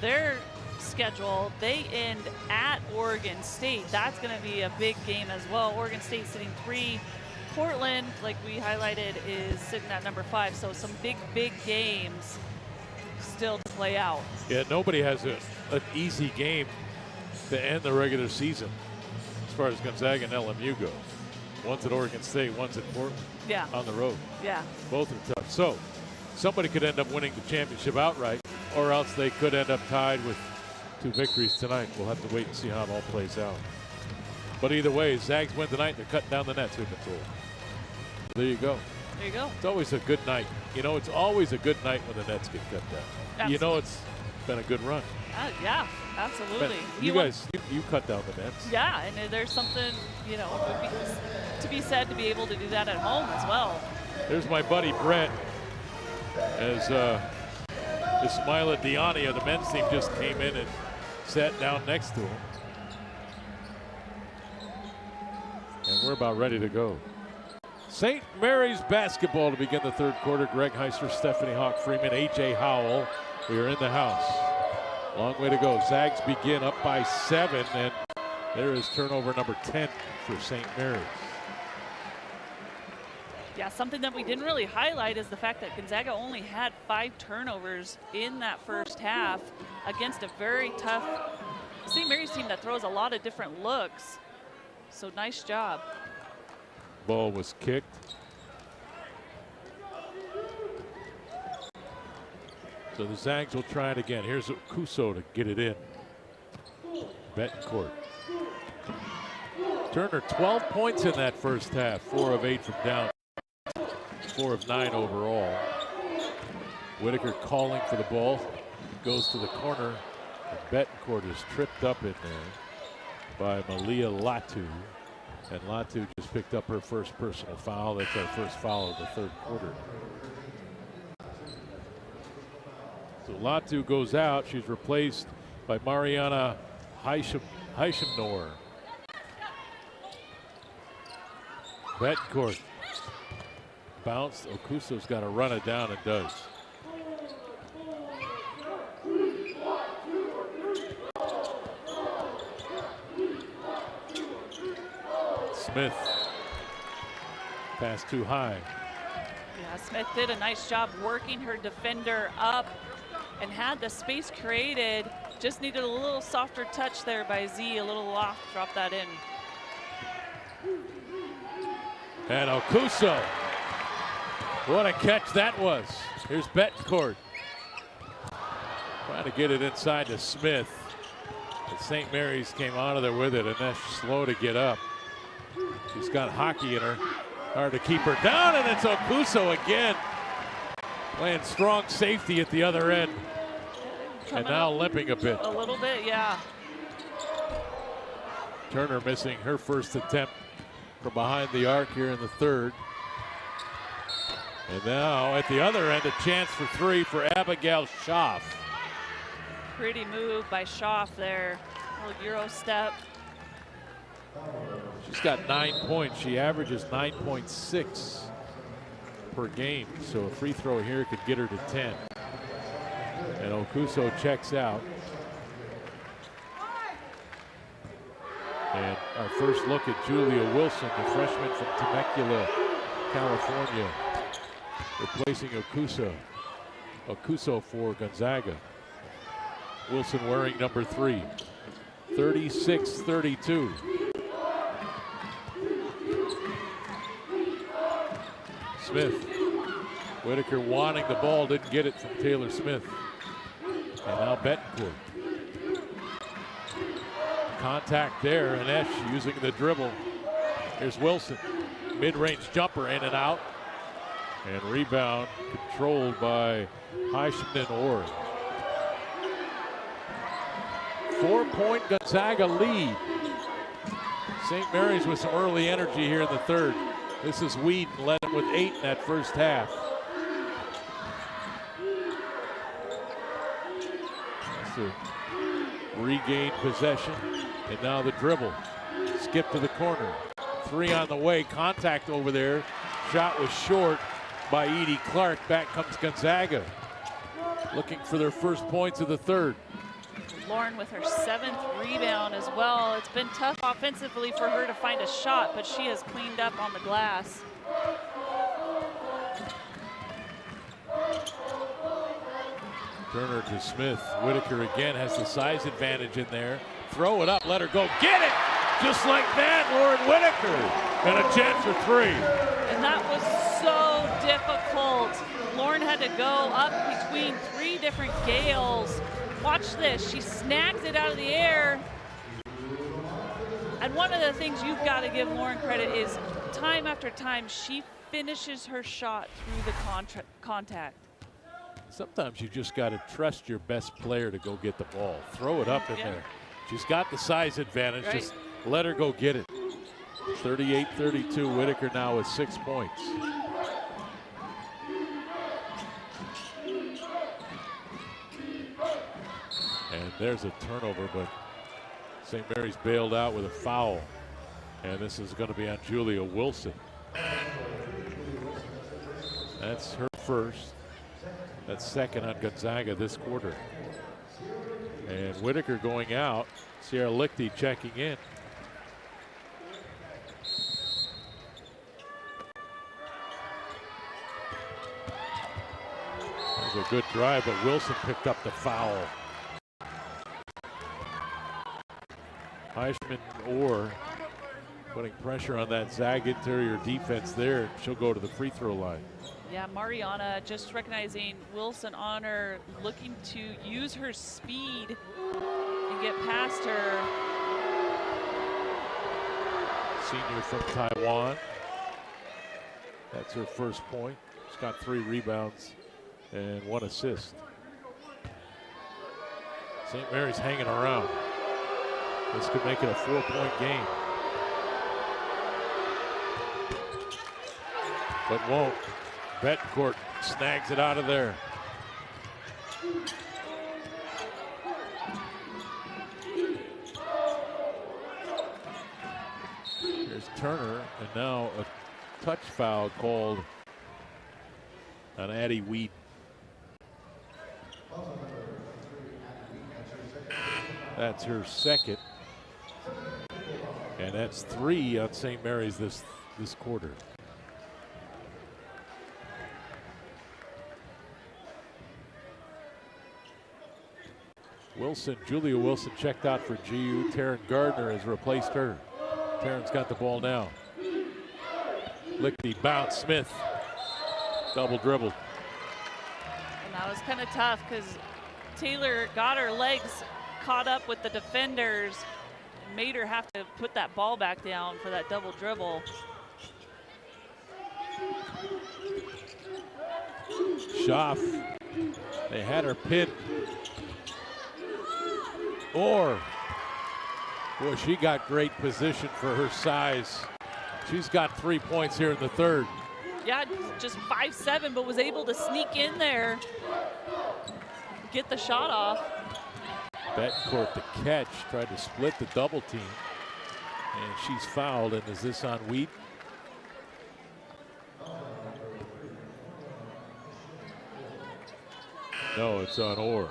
their schedule, they end at Oregon State. That's going to be a big game as well. Oregon State sitting 3. Portland, like we highlighted, is sitting at number 5. So some big games still to play out. Yeah, nobody has an easy game to end the regular season as far as Gonzaga and LMU go. One's at Oregon State, one's at Portland. Yeah. On the road. Yeah. Both are tough. So somebody could end up winning the championship outright, or else they could end up tied with 2 victories tonight. We'll have to wait and see how it all plays out. But either way, Zags win tonight. They're cutting down the nets, we've been told. There you go. There you go. It's always a good night. You know, it's always a good night when the nets get cut down. Absolutely. You know, it's been a good run. Yeah, absolutely. You guys, you cut down the nets. Yeah, and there's something, you know, to be said to be able to do that at home as well. There's my buddy Brett, as Ismaila Diani of the men's team just came in and sat down next to him. And we're about ready to go. St. Mary's basketball to begin the third quarter. Greg Heister, Stephanie Hawk Freeman, A.J. Howell. We are in the house. Long way to go. Zags begin up by 7, and there is turnover number 10 for St. Mary's. Yeah, something that we didn't really highlight is the fact that Gonzaga only had 5 turnovers in that first half against a very tough St. Mary's team that throws a lot of different looks. So nice job. Ball was kicked. So the Zags will try it again. Here's Okuso to get it in. Betancourt. Turner, 12 points in that first half. 4 of 8 from down. 4 of 9 overall. Whitaker calling for the ball. goes to the corner. And Betancourt is tripped up in there by Malia Latu. And Latu just picked up her first personal foul. That's our first foul of the third quarter. So Latu goes out. She's replaced by Mariana Heishemnor. Betancourt bounced. Okuso's got to run it down and does. Smith. Pass too high. Yeah, Smith did a nice job working her defender up and had the space created. Just needed a little softer touch there by Z, a little loft, drop that in. And Okuso. What a catch that was. Here's Betancourt. Trying to get it inside to Smith. But St. Mary's came out of there with it, and that's slow to get up. She's got hockey in her. Hard to keep her down, and it's Okuso again. Playing strong safety at the other end. And now limping a bit. A little bit, yeah. Turner missing her first attempt from behind the arc here in the third. And now at the other end, a chance for three for Abigail Schaff. Pretty move by Schaff there. A little Euro step. She's got 9 points. She averages 9.6 per game. So a free throw here could get her to 10. And Okuso checks out. And our first look at Julia Wilson, the freshman from Temecula, California, replacing Okuso. Okuso for Gonzaga. Wilson wearing number 3. 36-32. Smith. Whitaker wanting the ball, didn't get it from Taylor Smith. And now Betancourt. Contact there, and Esch using the dribble. Here's Wilson. Mid-range jumper in and out. And rebound controlled by Heishemnor. 4-point Gonzaga lead. St. Mary's with some early energy here in the third. This is Whedon, led him with 8 in that first half. To regain possession, and now the dribble. Skip to the corner. 3 on the way. Contact over there. Shot was short by Edie Clark. Back comes Gonzaga, looking for their first points of the third. Lauren with her 7th rebound as well. It's been tough offensively for her to find a shot, but she has cleaned up on the glass. Turner to Smith. Whitaker again has the size advantage in there. Throw it up, let her go. Get it! Just like that, Lauren Whitaker. And a chance for 3. And that was so difficult. Lauren had to go up between 3 different Gales. Watch this, she snags it out of the air. And one of the things you've got to give Lauren credit is time after time, she finishes her shot through the contact. Sometimes you just got to trust your best player to go get the ball. Throw it up in there. She's got the size advantage. Right. Just let her go get it. 38-32. Whitaker now with 6 points. And there's a turnover, but St. Mary's bailed out with a foul. And this is going to be on Julia Wilson. That's her first. That's second on Gonzaga this quarter. And Whitaker going out. Sierra Lichty checking in. That was a good drive, but Wilson picked up the foul. Heishemnor putting pressure on that Zag interior defense there. She'll go to the free throw line. Yeah, Mariana just recognizing Wilson on her, looking to use her speed and get past her. Senior from Taiwan. That's her first point. She's got 3 rebounds and 1 assist. St. Mary's hanging around. This could make it a 4-point game. But won't. Betancourt snags it out of there. Here's Turner, and now a touch foul called on Addie Wheat. That's her second. And that's 3 on St. Mary's this quarter. Wilson, Julia Wilson checked out for GU. Taryn Gardner has replaced her. Taryn's got the ball now. Lickety bounce, Smith. Double dribbled. And that was kind of tough because Taylor got her legs caught up with the defenders and made her have to put that ball back down for that double dribble. Schaff, they had her pinned. Or, boy, she got great position for her size. She's got 3 points here in the third. Yeah, just 5'7", but was able to sneak in there, get the shot off. Betancourt the catch, tried to split the double team. And she's fouled, and is this on Wheat? No, it's on Orr.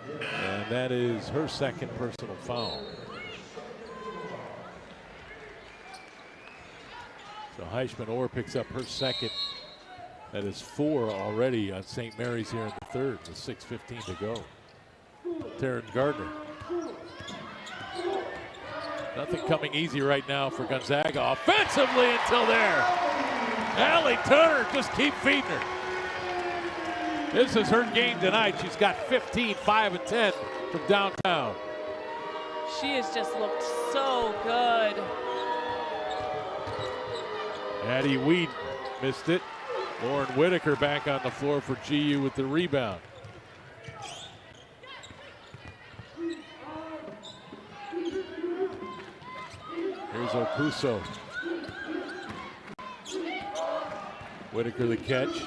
And that is her second personal foul. So Heishman Orr picks up her second. That is 4 already on St. Mary's here in the third with 6:15 to go. Taryn Gardner. Nothing coming easy right now for Gonzaga offensively until there. Allie Turner just keep feeding her. This is her game tonight. She's got 15, 5 and 10 from downtown. She has just looked so good. Addie Weed missed it. Lauren Whitaker back on the floor for GU with the rebound. Here's Okuso. Whitaker the catch.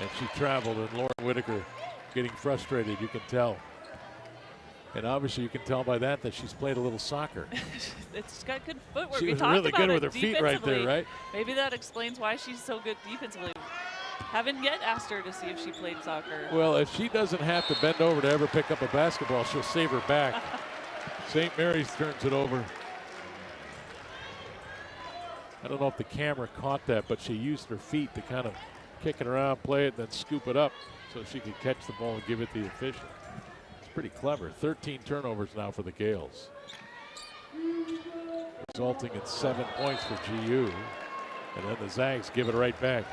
And she traveled, and Lauren Whitaker getting frustrated, you can tell. And obviously you can tell by that she's played a little soccer. It's got good footwork. She we was talked really about good it with her feet right there, right? Maybe that explains why she's so good defensively. Haven't yet asked her to see if she played soccer. Well, if she doesn't have to bend over to ever pick up a basketball, she'll save her back. St. Mary's turns it over. I don't know if the camera caught that, but she used her feet to kind of kick it around, play it, then scoop it up so she could catch the ball and give it to the official. It's pretty clever. 13 turnovers now for the Gales, resulting in 7 points for GU. And then the Zags give it right back.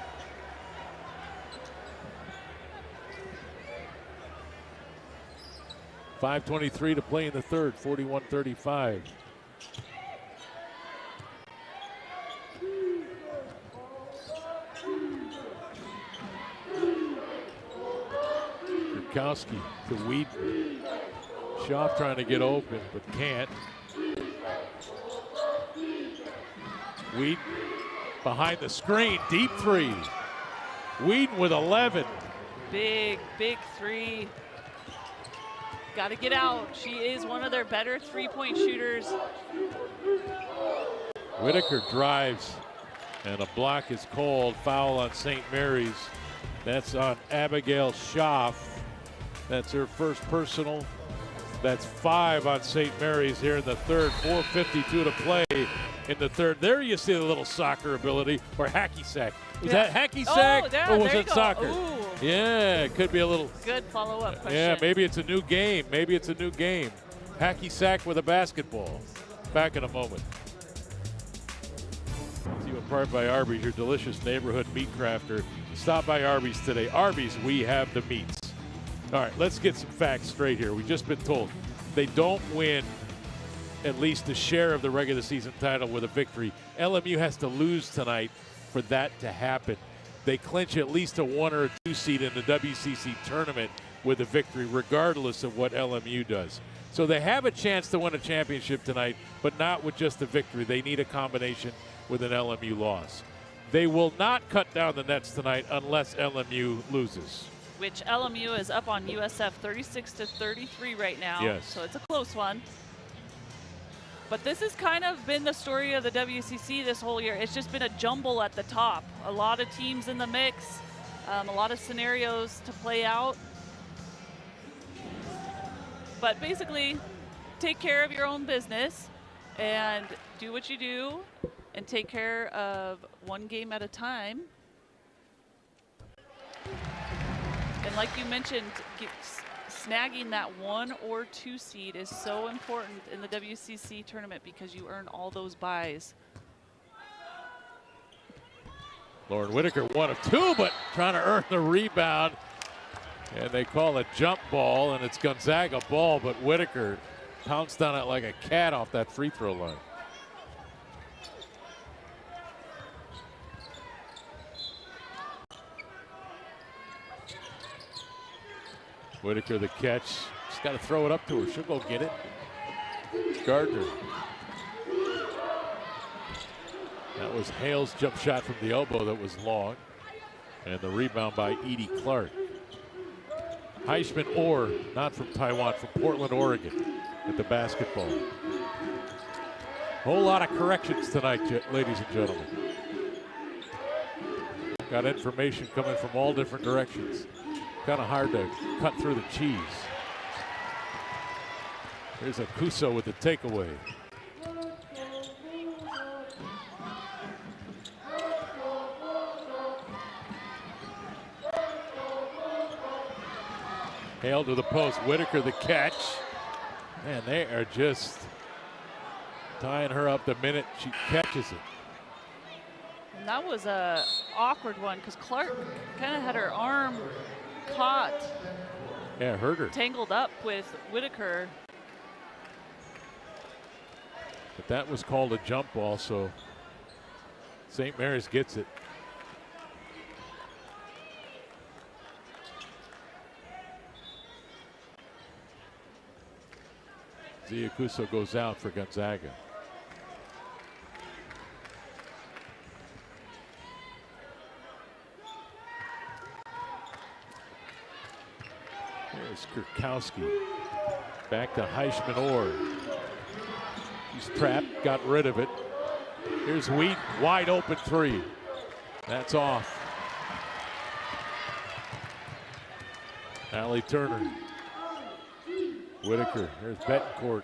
.5:23 to play in the third, 41-35. Kurkowski to Wheaton. Schaff trying to get open, but can't. Wheaton behind the screen, deep three. Wheaton with 11. Big three. Got to get out. She is one of their better three-point shooters. Whitaker drives, and a block is called. Foul on St. Mary's. That's on Abigail Schaff. That's her first personal. That's 5 on St. Mary's here in the third. 4:52 to play in the third. There you see the little soccer ability, or hacky sack. Was that hacky sack, or was it soccer? Ooh. Yeah, it could be a little. Good follow-up question. Yeah, maybe it's a new game. Maybe it's a new game. Hacky sack with a basketball. Back in a moment. To you in part by Arby's, your delicious neighborhood meat crafter. Stop by Arby's today. Arby's, we have the meats. All right, let's get some facts straight here. We've just been told they don't win at least a share of the regular season title with a victory. LMU has to lose tonight for that to happen. they clinch at least a 1 or a 2 seed in the WCC tournament with a victory, regardless of what LMU does. So they have a chance to win a championship tonight, but not with just a victory. They need a combination with an LMU loss. They will not cut down the nets tonight unless LMU loses. Which LMU is up on USF 36-33 right now. Yes. So it's a close one. But this has kind of been the story of the WCC this whole year. It's just been a jumble at the top. A lot of teams in the mix, a lot of scenarios to play out. But basically, take care of your own business and do what you do and take care of one game at a time. And like you mentioned, snagging that 1 or 2 seed is so important in the WCC tournament because you earn all those buys. Lauren Whitaker 1 of 2, but trying to earn the rebound. And they call a jump ball, and it's Gonzaga ball, but Whitaker pounced on it like a cat off that free throw line. Whitaker the catch. Just got to throw it up to her. She'll go get it. Gardner. That was Hale's jump shot from the elbow that was long. And the rebound by Edie Clark. Heisman Orr, not from Taiwan, from Portland, Oregon, at the basketball. Whole lot of corrections tonight, ladies and gentlemen. Got information coming from all different directions. Kind of hard to cut through the cheese. Here's Okuso with the takeaway. Hale to the post, Whitaker the catch. Man, they are just tying her up the minute she catches it. And that was a awkward one because Clark kind of had her arm caught. Yeah, hurt her. Tangled up with Whitaker. But that was called a jump ball, so St. Mary's gets it. Okuso goes out for Gonzaga. Here's Kurkowski. Back to Heisman Orr. He's trapped, got rid of it. Here's Wheat, wide open 3. That's off. Allie Turner. Whitaker, here's Betancourt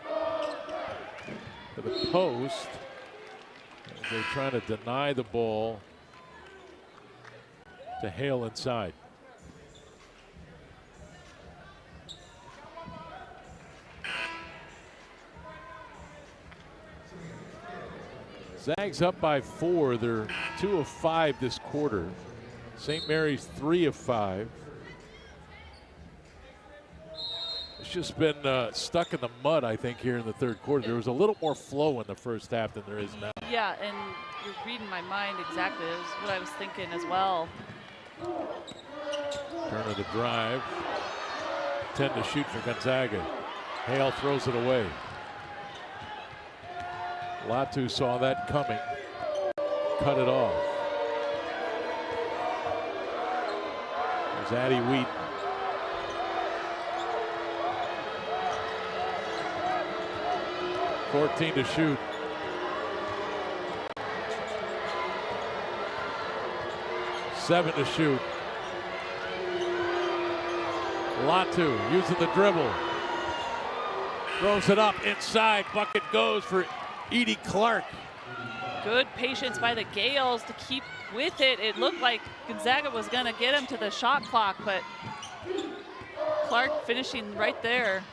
to the post. They're trying to deny the ball to Hale inside. Zags up by 4. They're 2 of 5 this quarter. St. Mary's 3 of 5. It's just been stuck in the mud, I think, here in the third quarter. There was a little more flow in the first half than there is now. Yeah, and you're reading my mind exactly. It was what I was thinking as well. Turner to drive. 10 to shoot for Gonzaga. Hale throws it away. Latu saw that coming. Cut it off. There's Addie Wheaton. .14 to shoot. .7 to shoot. Latu using the dribble. Throws it up inside. Bucket goes for Edie Clark. Good patience by the Gales to keep with it. It looked like Gonzaga was going to get him to the shot clock, but Clark finishing right there.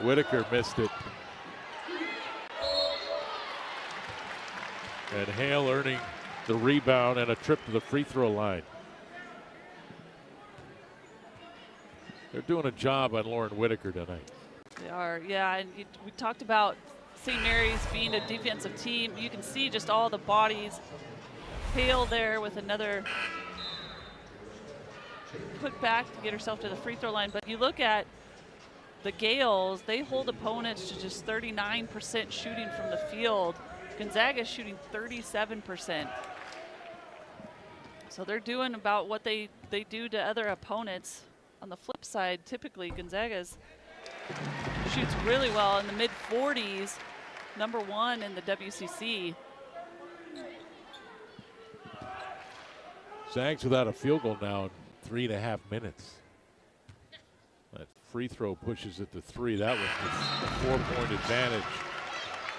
Whitaker missed it. And Hale earning the rebound and a trip to the free throw line. They're doing a job on Lauren Whitaker tonight. They are, yeah, and we talked about St. Mary's being a defensive team. You can see just all the bodies Hale there with another put back to get herself to the free throw line. But you look at the Gales, they hold opponents to just 39% shooting from the field. Gonzaga is shooting 37%. So they're doing about what they do to other opponents. On the flip side, typically Gonzaga's shoots really well in the mid-40s, #1 in the WCC. Zags without a field goal now in 3.5 minutes. That free throw pushes it to 3. That was the 4-point advantage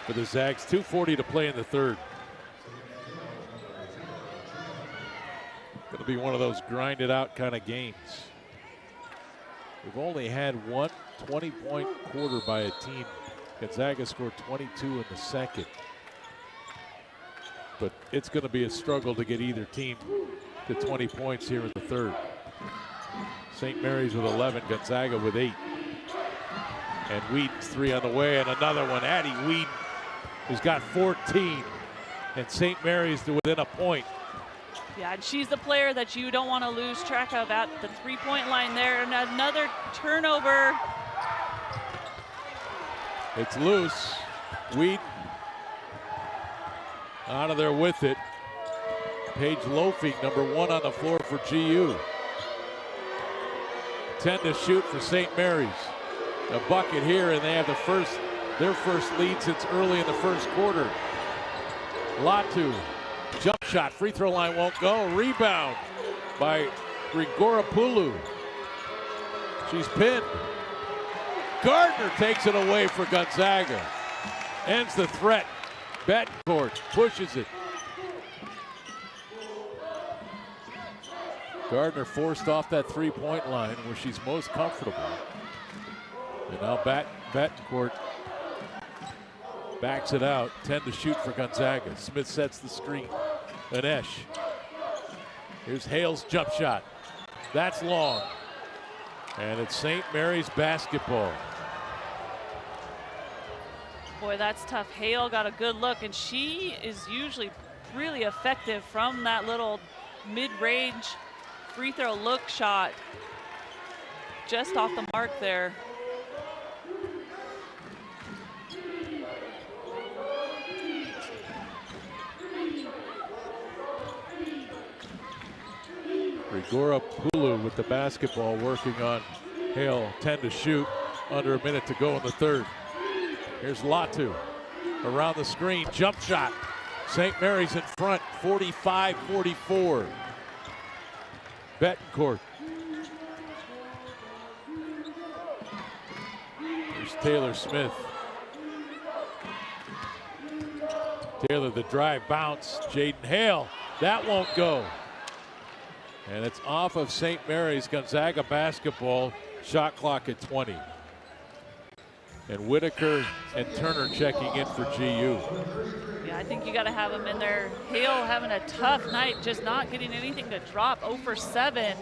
for the Zags. 2:40 to play in the third. Going to be one of those grinded out kind of games. We've only had one 20-point quarter by a team. Gonzaga scored 22 in the second. But it's going to be a struggle to get either team to 20 points here in the third. St. Mary's with 11, Gonzaga with 8. And Whedon's 3 on the way, and another one. Addie Whedon has got 14, and St. Mary's to within a point. Yeah, and she's the player that you don't want to lose track of at the three-point line there. And another turnover. It's loose. Whedon out of there with it. Paige Lofing, #1 on the floor for GU. 10 to shoot for St. Mary's. A bucket here, and they have their first lead since early in the first quarter. Latu, jump shot, free throw line won't go. Rebound by Grigoropoulos. She's pinned. Gardner takes it away for Gonzaga. Ends the threat. Betancourt pushes it. Gardner forced off that three-point line where she's most comfortable. And now Betancourt backs it out. 10 to shoot for Gonzaga. Smith sets the screen. Anesh. Here's Hale's jump shot. That's long. And it's St. Mary's basketball. Boy, that's tough. Hale got a good look, and she is usually really effective from that little mid-range free throw look shot. Just off the mark there. Grigoropoulos with the basketball working on Hale. 10 to shoot, under a minute to go in the third. Here's Latu around the screen, jump shot. St. Mary's in front, 45-44. Betancourt. Here's Taylor Smith. Taylor the drive, bounce, Jaden Hale. That won't go. And it's off of St. Mary's. Gonzaga basketball, shot clock at 20. And Whitaker and Turner checking in for GU. Yeah, I think you got to have them in there. Hale having a tough night, just not getting anything to drop. 0 for 7.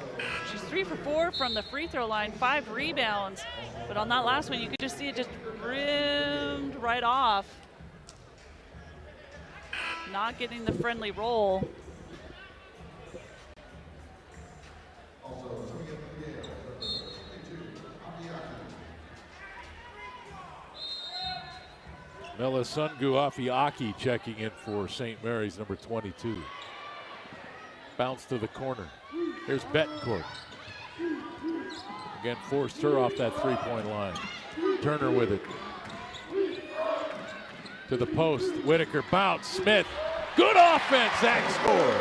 She's 3 for 4 from the free throw line, 5 rebounds. But on that last one, you could just see it just rimmed right off. Not getting the friendly roll. Melisungu Afiaki checking in for St. Mary's, #22. Bounce to the corner. Here's Betancourt. Again, forced her off that three-point line. Turner with it. To the post. Whitaker bounce. Smith. Good offense. Zach score.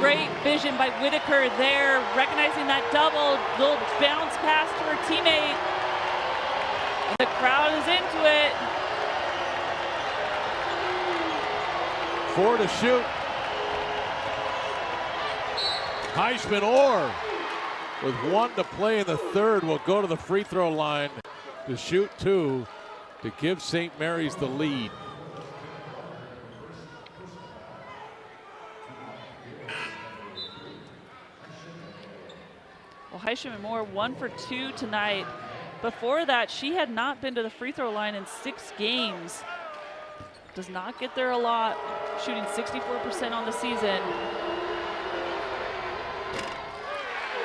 Great vision by Whitaker there, recognizing that double, little bounce pass to her teammate. The crowd is into it. 4 to shoot. Heisman Orr with 1 to play in the third will go to the free throw line to shoot 2 to give St. Mary's the lead. Well, Heisman Moore 1 for 2 tonight. Before that, she had not been to the free throw line in 6 games. Does not get there a lot. shooting 64% on the season.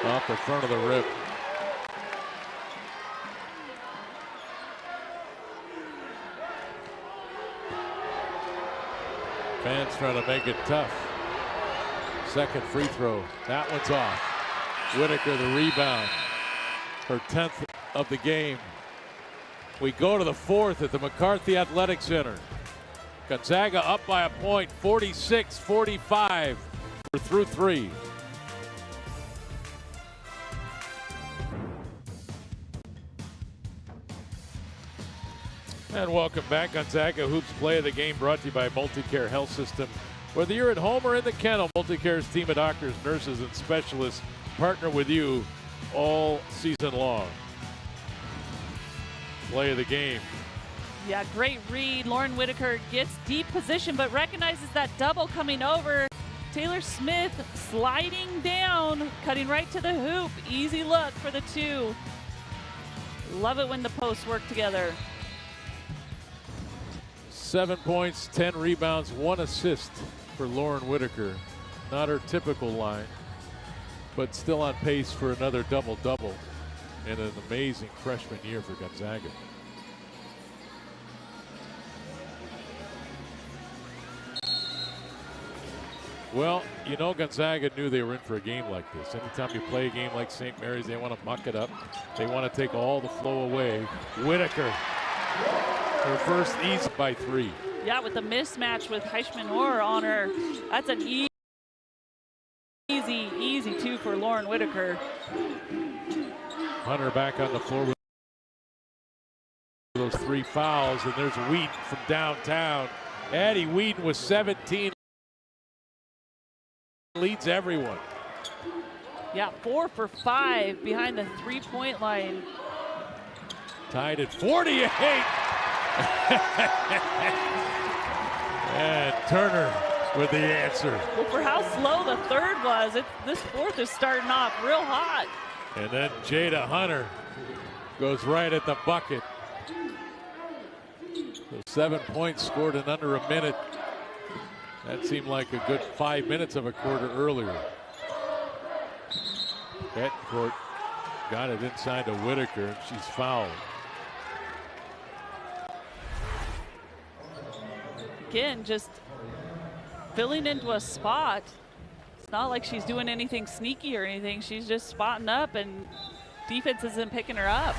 Off the front of the rim. Fans trying to make it tough. Second free throw. That one's off. Whitaker the rebound. Her 10th of the game. We go to the fourth at the McCarthy Athletic Center. Gonzaga up by a point, 46-45. We're through three. And welcome back. Gonzaga Hoops Play of the Game brought to you by MultiCare Health System. Whether you're at home or in the kennel, MultiCare's team of doctors, nurses, and specialists partner with you all season long. Play of the game. Yeah, great read. Lauren Whitaker gets deep position, but recognizes that double coming over. Taylor Smith sliding down, cutting right to the hoop. Easy look for the two. Love it when the posts work together. 7 points, 10 rebounds, 1 assist for Lauren Whitaker. Not her typical line, but still on pace for another double-double and an amazing freshman year for Gonzaga. Well, you know Gonzaga knew they were in for a game like this. Anytime you play a game like St. Mary's, they want to muck it up. They want to take all the flow away. Whitaker, her first easy by 3. Yeah, with the mismatch with Heishman-Orr on her. That's an easy two for Lauren Whitaker. Hunter back on the floor with those 3 fouls, and there's Wheaton from downtown. Addie Wheaton with 17. Leads everyone. Yeah, 4 for 5 behind the 3-point line. Tied at 48. And Turner with the answer. Well, for how slow the third was, this fourth is starting off real hot. And then Jada Hunter goes right at the bucket. So 7 points scored in under a minute. That seemed like a good 5 minutes of a quarter earlier. Betancourt got it inside to Whitaker, and she's fouled. Again, just filling into a spot. It's not like she's doing anything sneaky or anything. She's just spotting up, and defense isn't picking her up.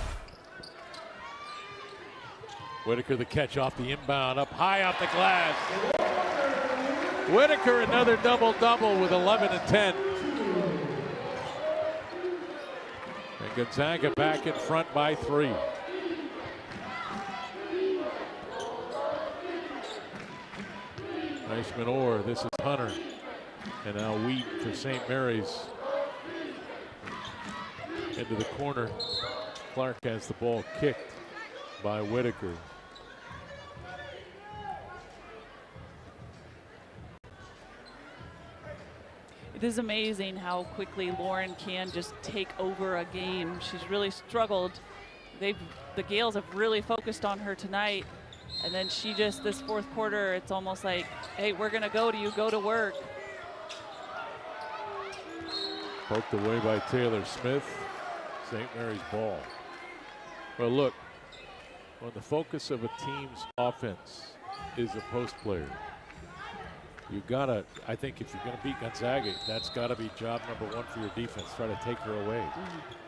Whitaker the catch off the inbound, up high off the glass. Whitaker another double-double with 11 and 10. And Gonzaga back in front by 3. Heishman-Orr, this is Hunter. And now Wheaton for St. Mary's. Into the corner. Clark has the ball kicked by Whitaker. It is amazing how quickly Lauren can just take over a game. She's really struggled. The Gales have really focused on her tonight. And then she just, this fourth quarter, it's almost like, hey, we're going to go to you, go to work. Poked away by Taylor Smith. St. Mary's ball. Well, look, when the focus of a team's offense is a post player, you gotta, I think if you're gonna beat Gonzaga, that's gotta be job number 1 for your defense. Try to take her away.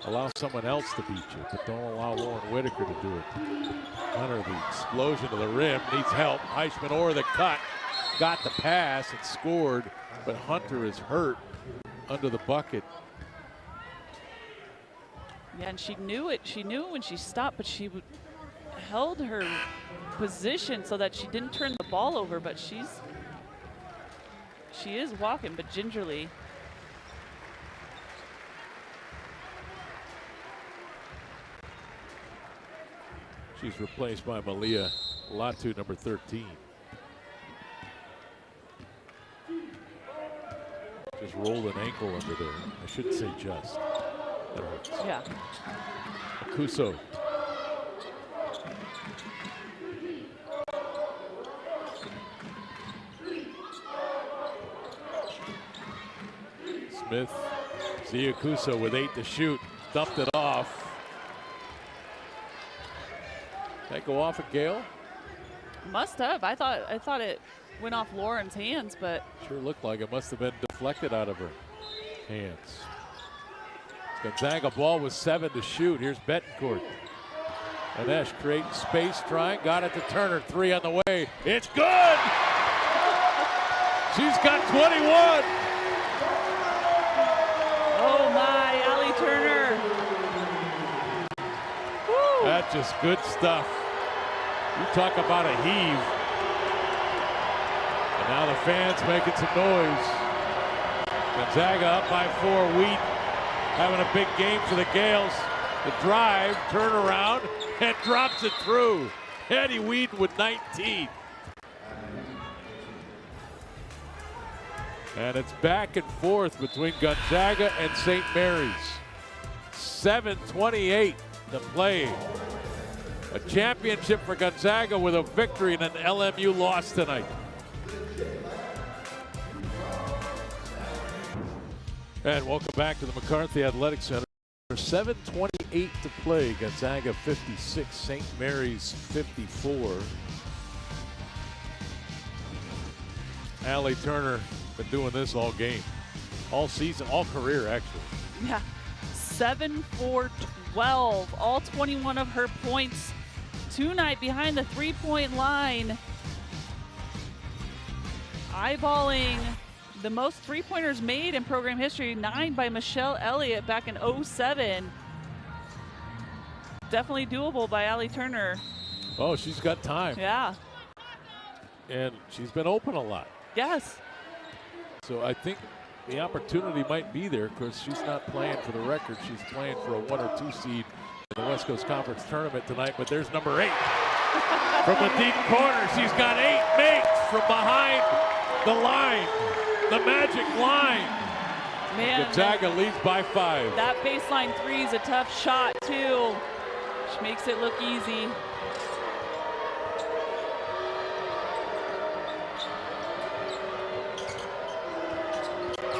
Allow someone else to beat you, but don't allow Lauren Whitaker to do it. Hunter, the explosion to the rim, needs help. Heishman-Orr the cut, got the pass and scored, but Hunter is hurt under the bucket. Yeah, and she knew it. She knew it when she stopped, but she held her position so that she didn't turn the ball over, but she is walking, but gingerly. She's replaced by Malia Latu, number 13. Just rolled an ankle under there. I shouldn't say just. That hurts. Yeah. Okuso. Smith. Ziakusa with 8 to shoot. Dumped it off. Did that go off at Gale? Must have. I thought it went off Lauren's hands, but Sure looked like it must have been deflected out of her hands. Gonzaga ball with 7 to shoot. Here's Betancourt. Anesh creating space, trying, got it to Turner. 3 on the way. It's good! She's got 21. oh my, Allie Turner. Woo. That's just good stuff. You talk about a heave. And now the fans making some noise. Gonzaga up by 4. Wheat having a big game for the Gales. The drive, turnaround, and drops it through. Eddie Wheaton with 19. And it's back and forth between Gonzaga and St. Mary's. 7:28 to play. A championship for Gonzaga with a victory and an LMU loss tonight. And welcome back to the McCarthy Athletic Center. 7:28 to play. Gonzaga 56, St. Mary's 54. Allie Turner been doing this all game, all season, all career actually. Yeah, 7 for 12, all 21 of her points tonight behind the 3-point line. Eyeballing the most 3-pointers made in program history, 9 by Michelle Elliott back in 07. Definitely doable by Allie Turner. Oh, she's got time. Yeah. And she's been open a lot. Yes. So I think the opportunity might be there because she's not playing for the record. She's playing for a 1 or 2 seed in the West Coast Conference tournament tonight. But there's number 8 from the deep corner. She's got 8 makes from behind the line, the magic line. Man, Gonzaga leads by 5. that baseline 3 is a tough shot too. She makes it look easy.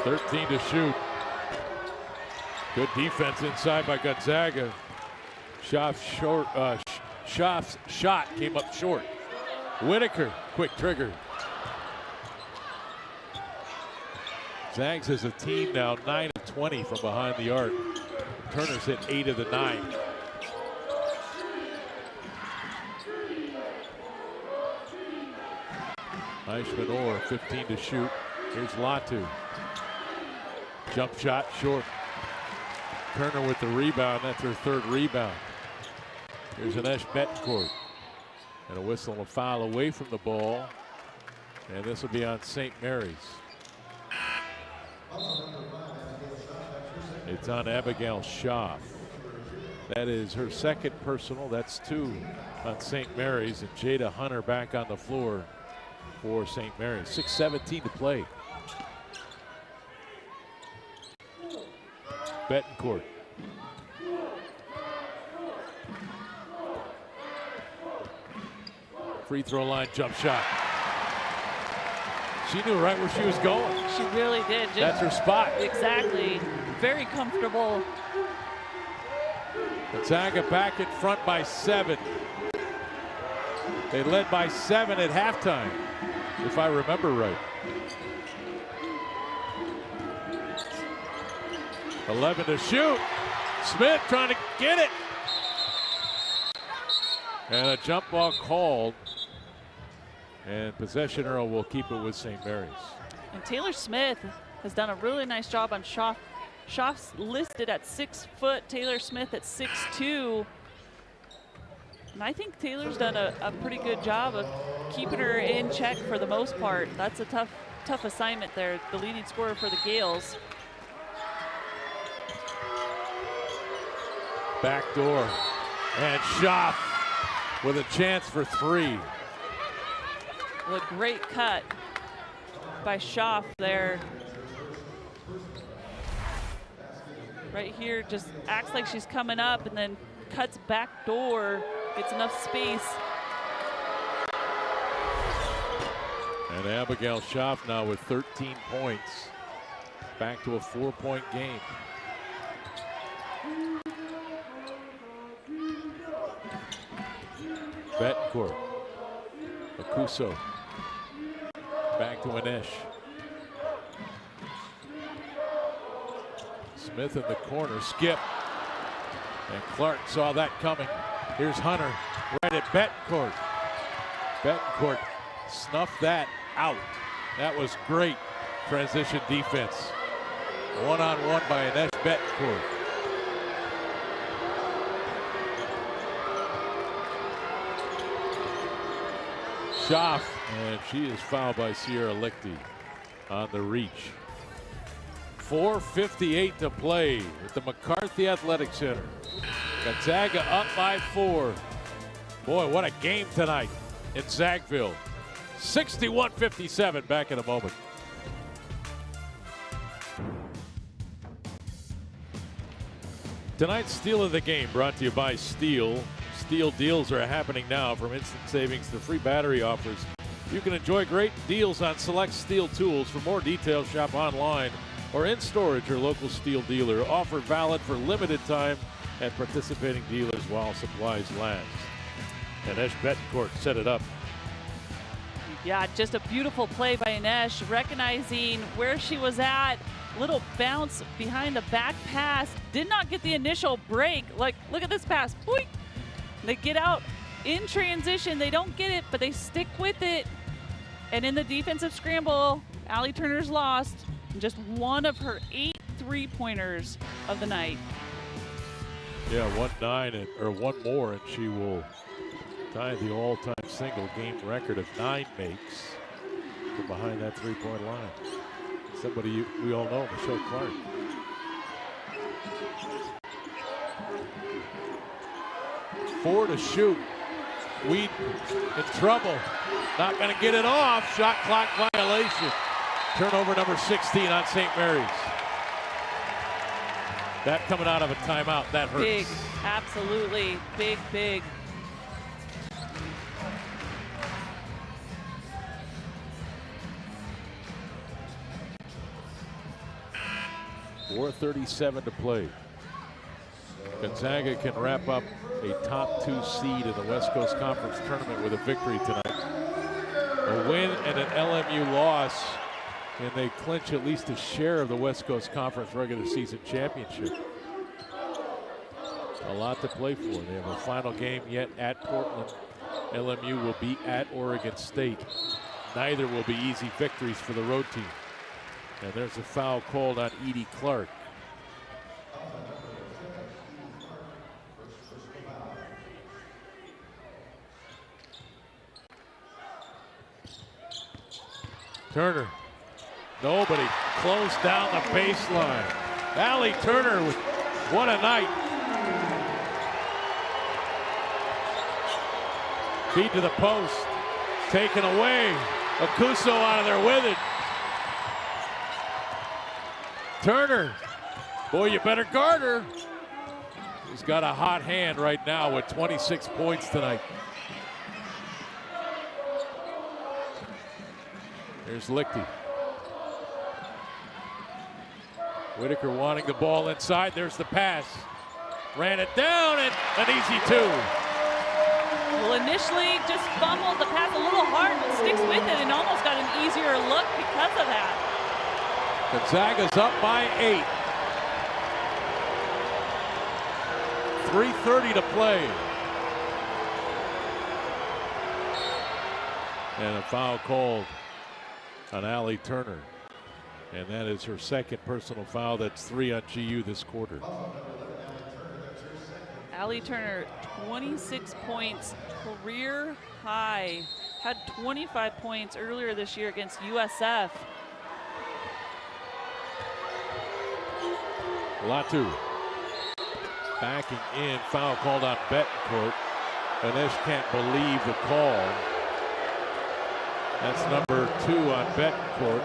.13 to shoot. Good defense inside by Gonzaga. Schaaf's shot came up short. Whitaker, quick trigger. Zags as a team now 9 of 20 from behind the arc. Turner's hit 8 of the 9. Eichmann Orr, 15 to shoot. Here's Latu. Jump shot short. Turner with the rebound. That's her 3rd rebound. Here's Anesh Betancourt. And a whistle and a foul away from the ball. And this will be on St. Mary's. It's on Abigail Schaaf. That is her 2nd personal. That's 2 on St. Mary's. And Jada Hunter back on the floor for St. Mary's. 6:17 to play. Betancourt. Free throw line jump shot. She knew right where she was going. She really did. That's her spot. Exactly. Very comfortable. Gonzaga back in front by 7. They led by 7 at halftime, if I remember right. 11 to shoot. Smith trying to get it. And a jump ball called. And possession arrow will keep it with St. Mary's. And Taylor Smith has done a really nice job on Schaaf. Schaaf's listed at 6 foot, Taylor Smith at 6'2". And I think Taylor's done a pretty good job of keeping her in check for the most part. That's a tough assignment there, the leading scorer for the Gales. Back door. And Schaaf with a chance for 3. A great cut by Schaaf there. Right here, just acts like she's coming up and then cuts back door, gets enough space. And Abigail Schaaf now with 13 points. Back to a 4-point game. Betancourt. Okuso. Back to Anesh. Smith in the corner. Skip. And Clark saw that coming. Here's Hunter. Right at Betancourt. Betancourt snuffed that out. That was great transition defense. One-on-one by Anesh Betancourt. Schaff, and she is fouled by Sierra Lichty on the reach. 4:58 to play at the McCarthy Athletic Center. Gonzaga up by 4. Boy, what a game tonight in Zagville. 61-57, back in a moment. Tonight's Steal of the Game brought to you by Steel. Steel deals are happening now, from instant savings to free battery offers. You can enjoy great deals on select Steel tools. For more details, shop online or in store at your local Steel dealer. Offer valid for limited time at participating dealers while supplies last. And Anesh Betancourt set it up. Yeah, just a beautiful play by Anesh, recognizing where she was at. Little bounce behind the back pass. Did not get the initial break. Like, look at this pass. Boink. They get out in transition. They don't get it, but they stick with it. And in the defensive scramble, Allie Turner's lost. Just one of her 8 3-pointers of the night. Yeah, 1-9 or one more, and she will tie the all-time single game record of 9 makes from behind that 3-point line. Somebody we all know, Michelle Clark. Four to shoot. Weed in trouble. Not going to get it off. Shot clock violation. Turnover number 16 on St. Mary's. That coming out of a timeout, that hurts. Big, absolutely. Big, big. .437 to play. Gonzaga can wrap up a top 2 seed in the West Coast Conference tournament with a victory tonight. A win and an LMU loss, and they clinch at least a share of the West Coast Conference regular season championship. A lot to play for. They have a final game yet at Portland. LMU will be at Oregon State. Neither will be easy victories for the road team. And there's a foul called on Edie Clark. Turner. Nobody. Closed down the baseline. Allie Turner, what a night. Feed to the post. Taken away. Okuso out of there with it. Turner. Boy, you better guard her. He's got a hot hand right now with 26 points tonight. Here's Lichty. Whitaker wanting the ball inside. There's the pass. Ran it down and an easy 2. Well, initially just fumbled the pass a little hard, but sticks with it and almost got an easier look because of that. Gonzaga's up by 8. 3:30 to play. And a foul called on Allie Turner. And that is her second personal foul. That's 3 on GU this quarter. Allie Turner, 26 points, career high. Had 25 points earlier this year against USF. Latu backing in, foul called on Betancourt. Anesh can't believe the call. That's number 2 on Betancourt.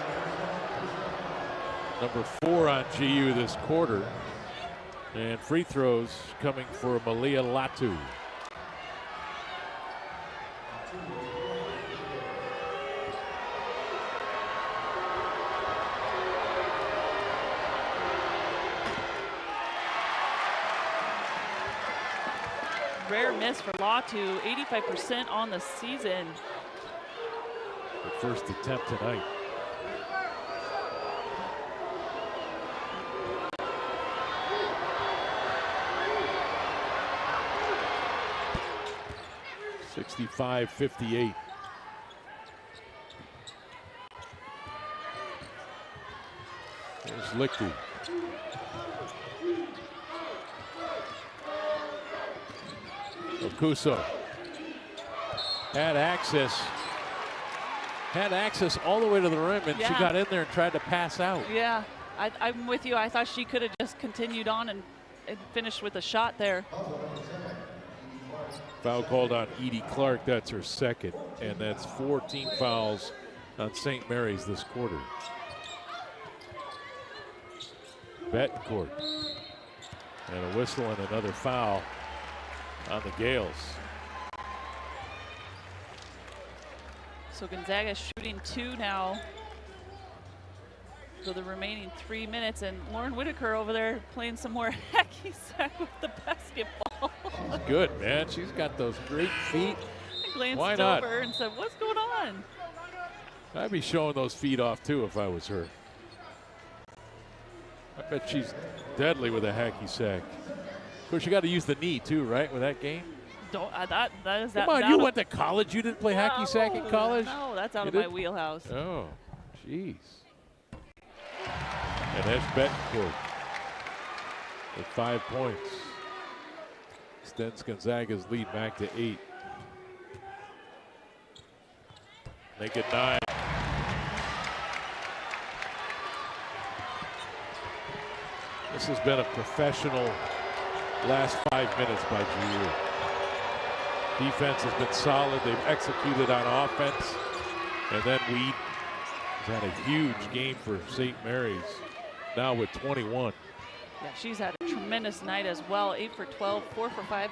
Number 4 on GU this quarter. And free throws coming for Malia Latu. rare miss for Latu, 85% on the season. The first attempt tonight. (65-58). There's Lichty. Okuso had access all the way to the rim, and she got in there and tried to pass out. Yeah, I'm with you. I thought she could have just continued on and finished with a shot there. Foul called on Edie Clark. That's her second, and that's 14 fouls on St. Mary's this quarter. Betancourt, and a whistle and another foul on the Gales. So Gonzaga shooting 2 now for the remaining 3 minutes, and Lauren Whitaker over there playing some more hacky sack with the basketball. She's good, man. She's got those great feet. I glanced Why not? over and said, "What's going on?" I'd be showing those feet off too if I was her. I bet she's deadly with a hacky sack. Of course, you got to use the knee too, right, with that game? Don't that is that. Come on, you went to college. You didn't play hacky sack in college? No, that's out You of my didn't? wheelhouse. Oh, jeez. And that's Betancourt with 5 points. Extends Gonzaga's lead back to 8. Make it 9. This has been a professional last 5 minutes by GU. Defense has been solid. They've executed on offense. And then Weed has had a huge game for St. Mary's, now with 21. Yeah, she's had a tremendous night as well. 8 for 12, 4 for 5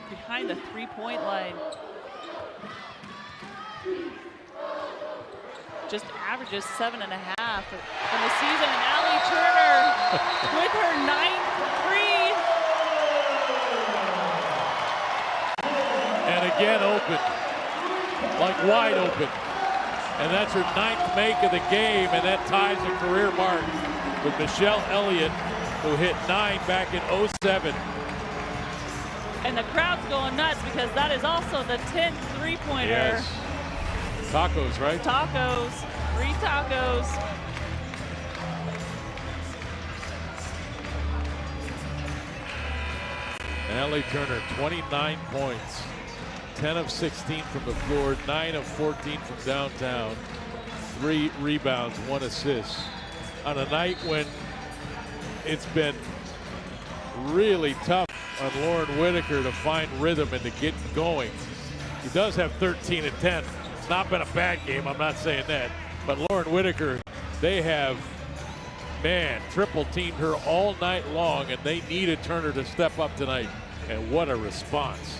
behind the 3-point line. Just averages 7.5 in the season. And Allie Turner with her 9th three. And again open, like wide open. And that's her 9th make of the game, and that ties a career mark with Michelle Elliott, who hit 9 back in '07. And the crowd's going nuts because that is also the 10th three-pointer. Yes. Tacos, right? Tacos, 3 tacos. Allie Turner, 29 points, 10 of 16 from the floor, 9 of 14 from downtown, 3 rebounds, 1 assist. On a night when it's been really tough on Lauren Whitaker to find rhythm and to get going. She does have 13 and 10. It's not been a bad game, I'm not saying that. But Lauren Whitaker, they have, man, triple teamed her all night long, and they needed Turner to step up tonight. And what a response.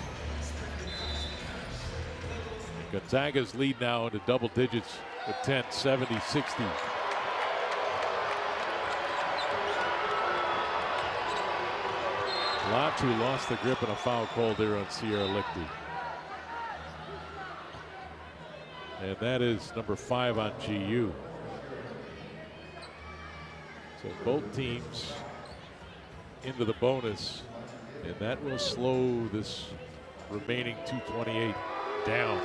Gonzaga's lead now into double digits with 10, 70, 60. Latu lost the grip and a foul called there on Sierra Lichty. And that is number 5 on GU. So both teams into the bonus, and that will slow this remaining 2:28 down.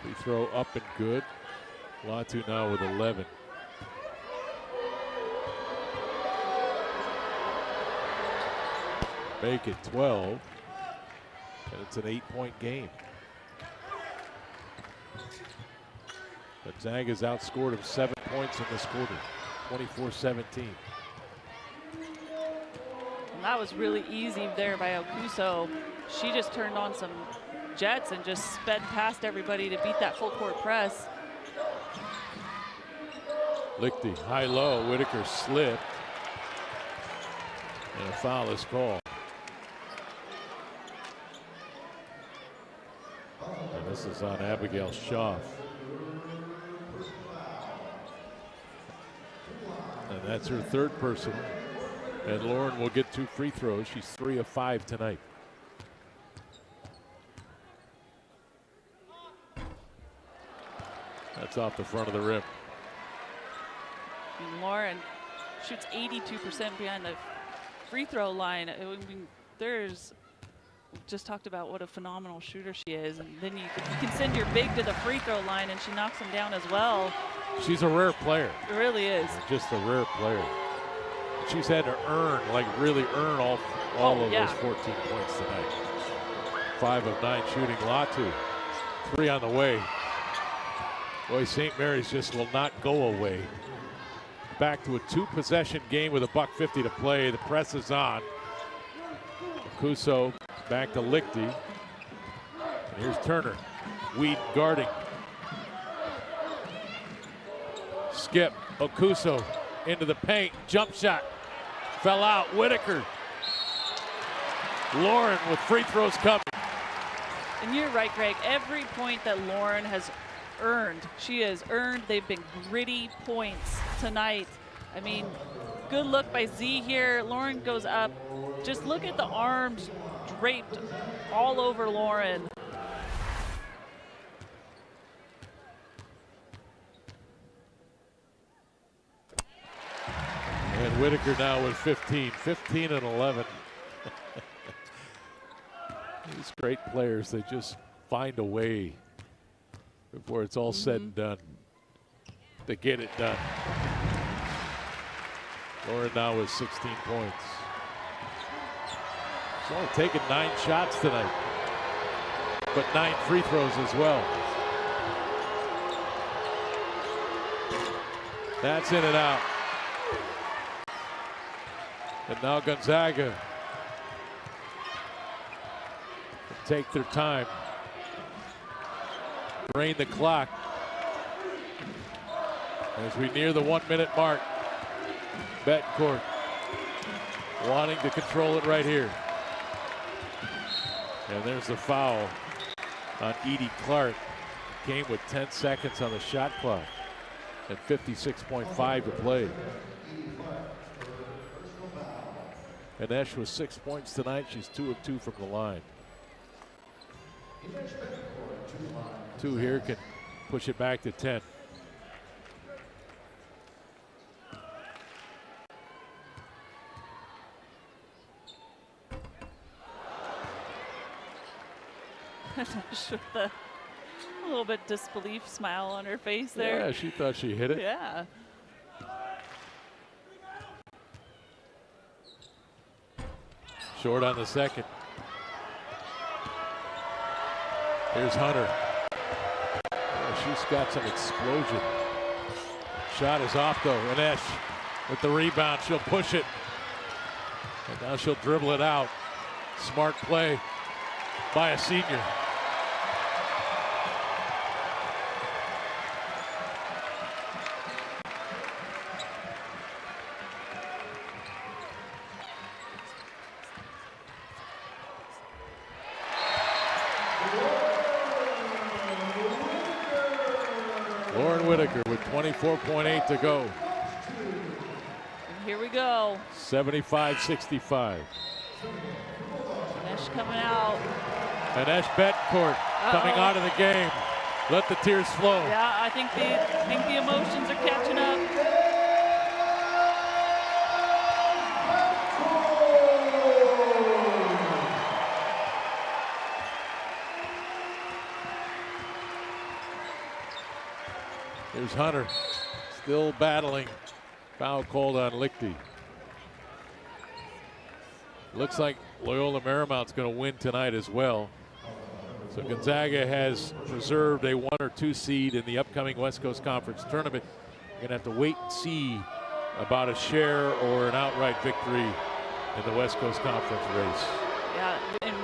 Free throw up and good. Latu now with 11. Make it 12, and it's an 8-point game. Gonzaga's outscored him 7 points in this quarter, 24-17. And that was really easy there by Okuso. She just turned on some jets and just sped past everybody to beat that full court press. Lichty, high-low, Whitaker slipped. And a foul is called. And this is on Abigail Schaaf. And that's her 3rd personal. And Lauren will get 2 free throws. She's 3 of 5 tonight. That's off the front of the rim. And Lauren shoots 82% behind the free throw line. I mean, we just talked about what a phenomenal shooter she is, and then you can send your big to the free throw line and she knocks him down as well. She's a rare player. It really is. Just a rare player. She's had to earn, like really earn all of those 14 points tonight. 5 of 9 shooting. Latu, 3 on the way. Boy, St. Mary's just will not go away. Back to a 2-possession game with $1:50 to play. The press is on. Okuso back to Lichty. And here's Turner. Weed guarding. Skip. Okuso into the paint. Jump shot. Fell out. Whitaker. Lauren with free throws coming. And you're right, Greg. Every point that Lauren has earned, she has earned. They've been gritty points tonight. I mean, good look by Z here. Lauren goes up. Just look at the arms draped all over Lauren. And Whitaker now with 15 and 11. These great players, they just find a way before it's all said and done to get it done. Lauren now with 16 points. She's only taken 9 shots tonight, but 9 free throws as well. That's in and out. And now Gonzaga take their time, drain the clock as we near the 1-minute mark. Betancourt wanting to control it right here. And there's the foul on Edie Clark. Came with 10 seconds on the shot clock and 56.5 to play. And Esch with 6 points tonight. She's 2 of 2 from the line. 2 here can push it back to 10. With a little bit disbelief smile on her face there. Yeah, she thought she hit it. Yeah. Short on the second. Here's Hunter. Oh, she's got some explosion. Shot is off though. And Esch with the rebound. She'll push it. And now she'll dribble it out. Smart play by a senior. Whitaker with 24.8 to go. And here we go. 75-65. Esch coming out. And Esch Betancourt coming out of the game. Let the tears flow. Yeah, I think the emotions are catching up. Here's Hunter, still battling. Foul called on Lichty. Looks like Loyola Marymount's going to win tonight as well. So Gonzaga has preserved a 1 or 2 seed in the upcoming West Coast Conference tournament. You're going to have to wait and see about a share or an outright victory in the West Coast Conference race. Yeah, and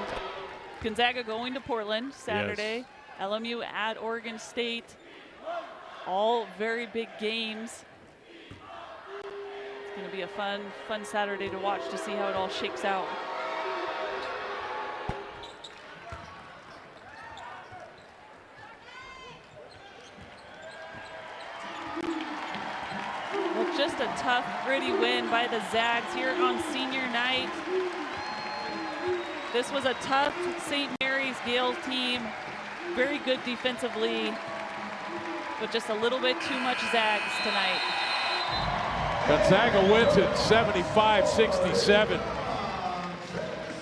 Gonzaga going to Portland Saturday. Yes. LMU at Oregon State. All very big games. It's going to be a fun Saturday to watch to see how it all shakes out. Well, just a tough, gritty quality win by the Zags here on senior night. This was a tough St. Mary's Gale team, very good defensively, but just a little bit too much Zags tonight. Gonzaga wins it 75-67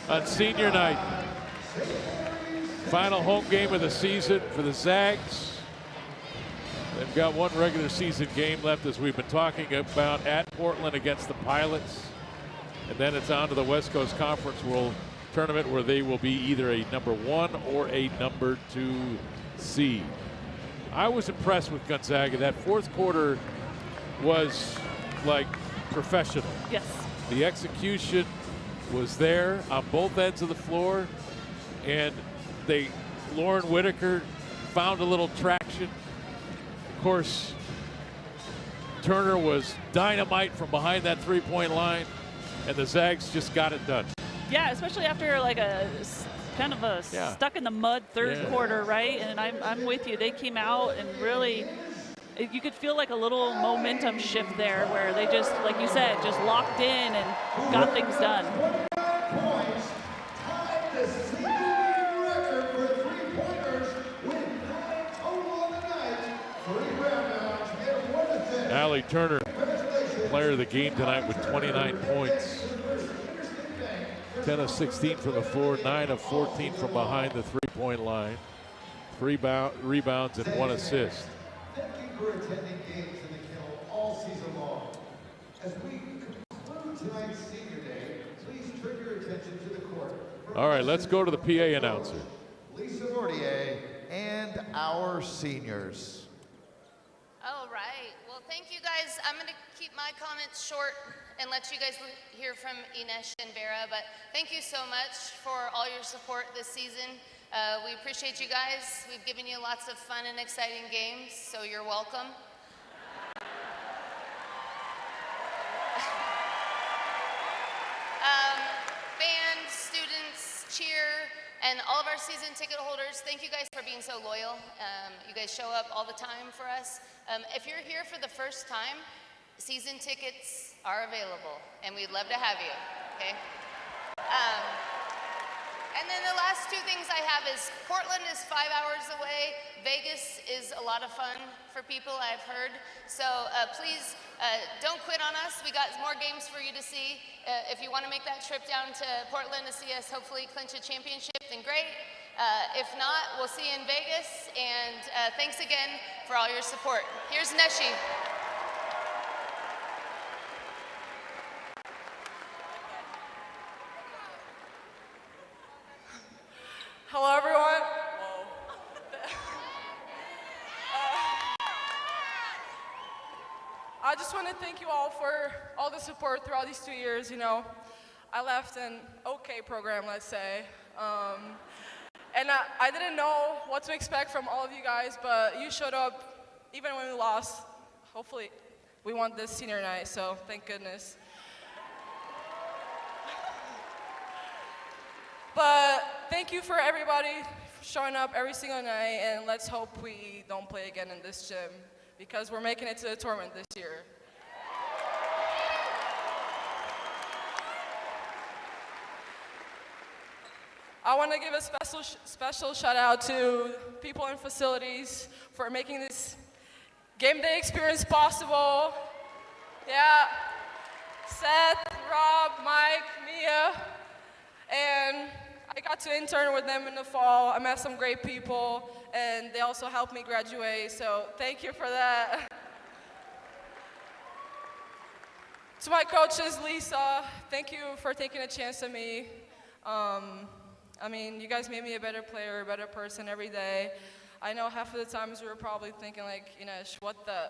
on senior night. Final home game of the season for the Zags. They've got one regular season game left, as we've been talking about, at Portland against the Pilots. And then it's on to the West Coast Conference World Tournament, where they will be either a number 1 or a number 2 seed. I was impressed with Gonzaga. That fourth quarter was like professional. Yes. The execution was there on both ends of the floor, and Lauren Whitaker found a little traction. Of course, Turner was dynamite from behind that three-point line, and the Zags just got it done. Yeah, especially after like a kind of a stuck in the mud third quarter, right? And I'm with you. They came out and really, you could feel like a little momentum shift there, where they just, like you said, just locked in and got things done. Allie Turner, player of the game tonight, with 29 points. 10 of 16 from the floor, 9 of 14 from behind the three-point line. 3 rebounds and 1 assist. Thank you for attending games in the Kennel all season long. As we conclude tonight's senior day, please turn your attention to the court. All right, let's go to the PA announcer. Lisa Mortier and our seniors. All right. Well, thank you guys. I'm going to keep my comments short and let you guys hear from Ines and Vera. But thank you so much for all your support this season. We appreciate you guys. We've given you lots of fun and exciting games, so you're welcome. Band, students, cheer, and all of our season ticket holders, thank you guys for being so loyal. You guys show up all the time for us. If you're here for the first time, season tickets are available, and we'd love to have you, okay? And then the last two things I have is Portland is 5 hours away. Vegas is a lot of fun for people, I've heard. So please don't quit on us. We got more games for you to see. If you want to make that trip down to Portland to see us hopefully clinch a championship, then great. If not, we'll see you in Vegas. And thanks again for all your support. Here's Neshi. Hello, everyone. I just want to thank you all for all the support throughout these 2 years. You know, I left an okay program, let's say, and I didn't know what to expect from all of you guys, but you showed up even when we lost. Hopefully, we won this senior night, so thank goodness. But thank you for everybody showing up every single night, and let's hope we don't play again in this gym, because we're making it to the tournament this year. I want to give a special shout out to people in facilities for making this game day experience possible. Yeah, Seth, Rob, Mike, Mia. And I got to intern with them in the fall. I met some great people, and they also helped me graduate, so thank you for that. To my coaches, Lisa, thank you for taking a chance on me. I mean, you guys made me a better player, a better person every day. I know half of the times we were probably thinking like, Ines, what the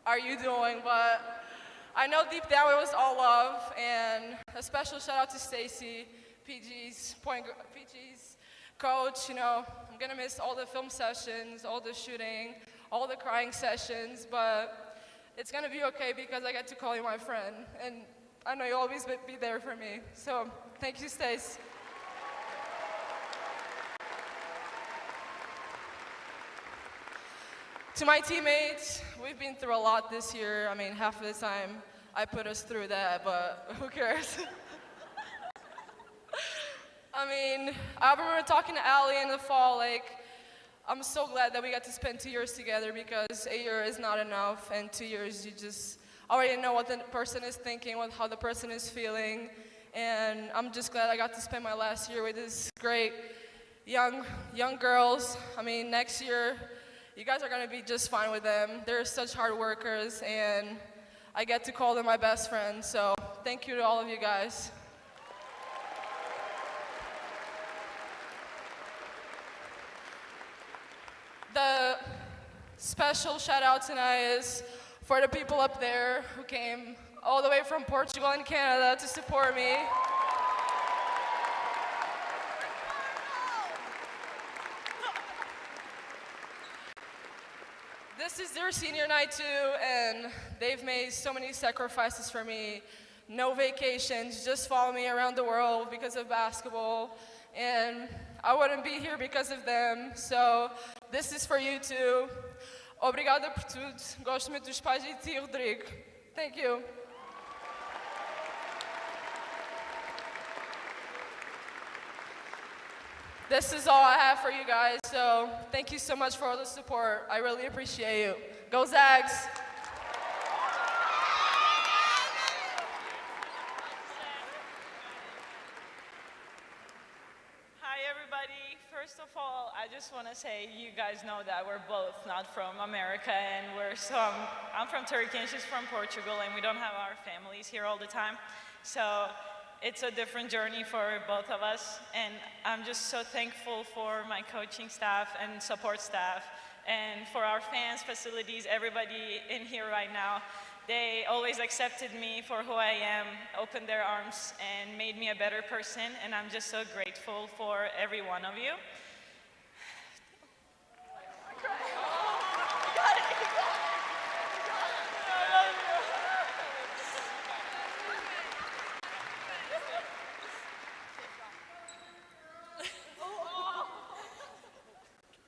are you doing? But I know deep down it was all love, and a special shout out to Stacy, PG's coach. You know, I'm gonna miss all the film sessions, all the shooting, all the crying sessions, but it's gonna be okay because I get to call you my friend, and I know you'll always be there for me. So thank you, Stace. To my teammates, we've been through a lot this year. I mean, half of the time I put us through that, but who cares? I mean, I remember talking to Allie in the fall, like, I'm so glad that we got to spend 2 years together because a year is not enough, and 2 years you just already know what the person is thinking, how the person is feeling, and I'm just glad I got to spend my last year with these great young girls. I mean, next year, you guys are gonna be just fine with them. They're such hard workers, and I get to call them my best friends, so thank you to all of you guys. The special shout out tonight is for the people up there who came all the way from Portugal and Canada to support me. This is their senior night too, and they've made so many sacrifices for me. No vacations, just follow me around the world because of basketball, and I wouldn't be here because of them, so this is for you too. Obrigada por tudo. Gosto muito dos pais e de ti, Rodrigo. Thank you. This is all I have for you guys, so thank you so much for all the support. I really appreciate you. Go Zags! Hi everybody. First of all, I just want to say you guys know that we're both not from America, and I'm from Turkey and she's from Portugal, and we don't have our families here all the time. So it's a different journey for both of us, and I'm just so thankful for my coaching staff and support staff, and for our fans, facilities, everybody in here right now. They always accepted me for who I am, opened their arms, and made me a better person, and I'm just so grateful for every one of you.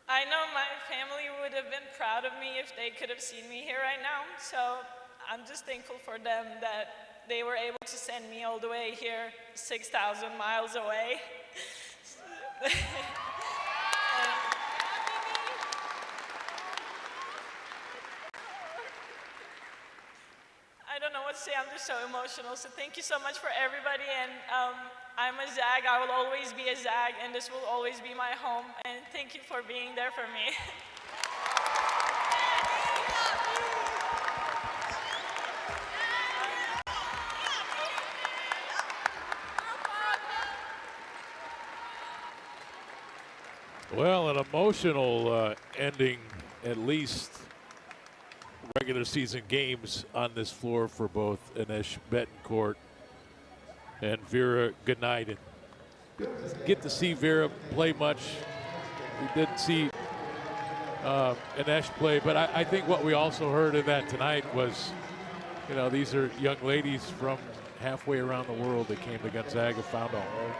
I know my family would have been proud of me if they could have seen me here right now, so I'm just thankful for them that they were able to send me all the way here, 6,000 miles away. I don't know what to say, I'm just so emotional, so thank you so much for everybody, and I'm a Zag, I will always be a Zag, and this will always be my home, and thank you for being there for me. Well, an emotional ending, at least regular season games on this floor for both Anish Betancourt and Vera Ganaiden. Get to see Vera play much. We didn't see Anish play, but I think what we also heard in that tonight was, you know, these are young ladies from halfway around the world that came to Gonzaga, found a home,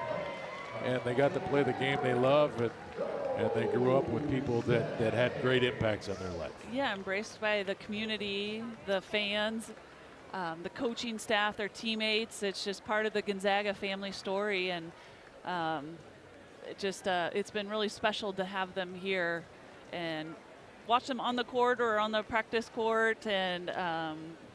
and they got to play the game they love, and they grew up with people that had great impacts on their life. Yeah, embraced by the community, the fans, the coaching staff, their teammates. It's just part of the Gonzaga family story, and it's been really special to have them here and watch them on the court or on the practice court, and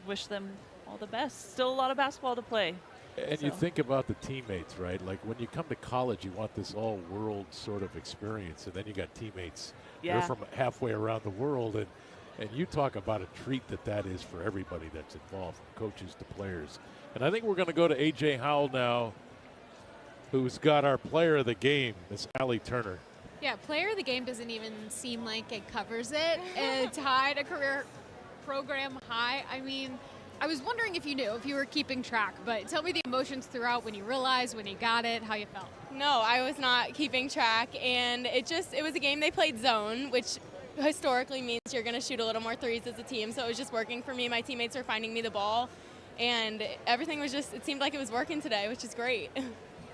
wish them all the best. Still a lot of basketball to play. And you think about the teammates, right? Like when you come to college, you want this all-world sort of experience, and then you got teammates. Yeah. They're from halfway around the world, and you talk about a treat that is for everybody that's involved, from coaches to players. And I think we're going to go to A.J. Howell now, who's got our player of the game, Miss Allie Turner. Yeah, player of the game doesn't even seem like it covers it. It tied a career program high. I mean, I was wondering if you knew, if you were keeping track, but tell me the emotions throughout when you realized, when you got it, how you felt. No, I was not keeping track, and it was a game they played zone, which historically means you're going to shoot a little more threes as a team, so it was just working for me. My teammates were finding me the ball, and everything was just, it seemed like it was working today, which is great.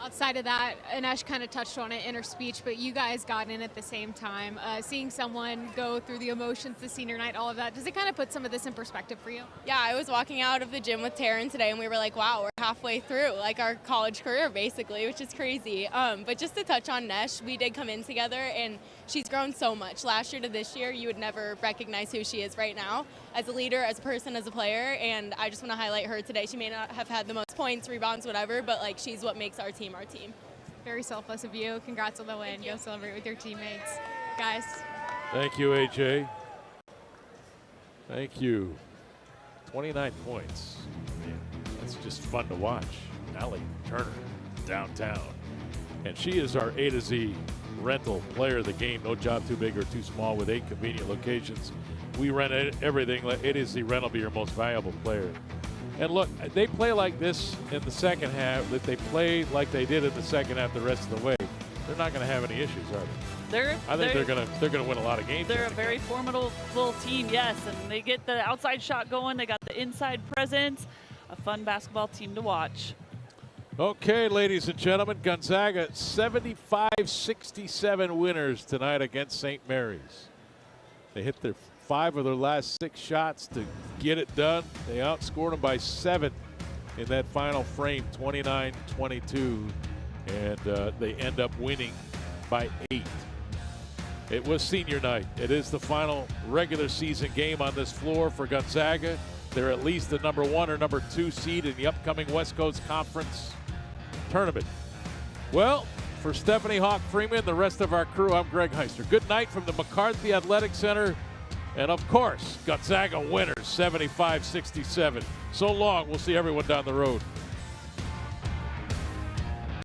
Outside of that, Anesh kind of touched on it in her speech, but you guys got in at the same time. Seeing someone go through the emotions, the senior night, all of that, does it kind of put some of this in perspective for you? Yeah, I was walking out of the gym with Taryn today, and we were like, wow, we're halfway through, like our college career, basically, which is crazy. But just to touch on Nesh, we did come in together, and she's grown so much. Last year to this year, you would never recognize who she is right now as a leader, as a person, as a player, and I just want to highlight her today. She may not have had the most points, rebounds, whatever, but like she's what makes our team our team. Very selfless of you. Congrats on the win. Go celebrate with your teammates. Guys. Thank you, AJ. Thank you. 29 points. Man, that's just fun to watch. Allie Turner, downtown. And she is our A to Z rental player of the game. No job too big or too small with 8 convenient locations. We rent everything. A to Z rental be your most valuable player. And look, they play like this in the second half, that they play like they did in the second half the rest of the way. They're not going to have any issues, are they? I think they're going to win a lot of games. They're a very formidable team, yes, and they get the outside shot going. They got the inside presence. A fun basketball team to watch. Okay, ladies and gentlemen, Gonzaga 75-67 winners tonight against St. Mary's. They hit their 5 of their last 6 shots to get it done. They outscored them by 7 in that final frame, 29-22, and they end up winning by 8. It was senior night. It is the final regular season game on this floor for Gonzaga. They're at least the number 1 or number 2 seed in the upcoming West Coast Conference tournament. Well, for Stephanie Hawk Freeman, the rest of our crew, I'm Greg Heister. Good night from the McCarthy Athletic Center. And of course, Gonzaga winners 75-67. So long. We'll see everyone down the road.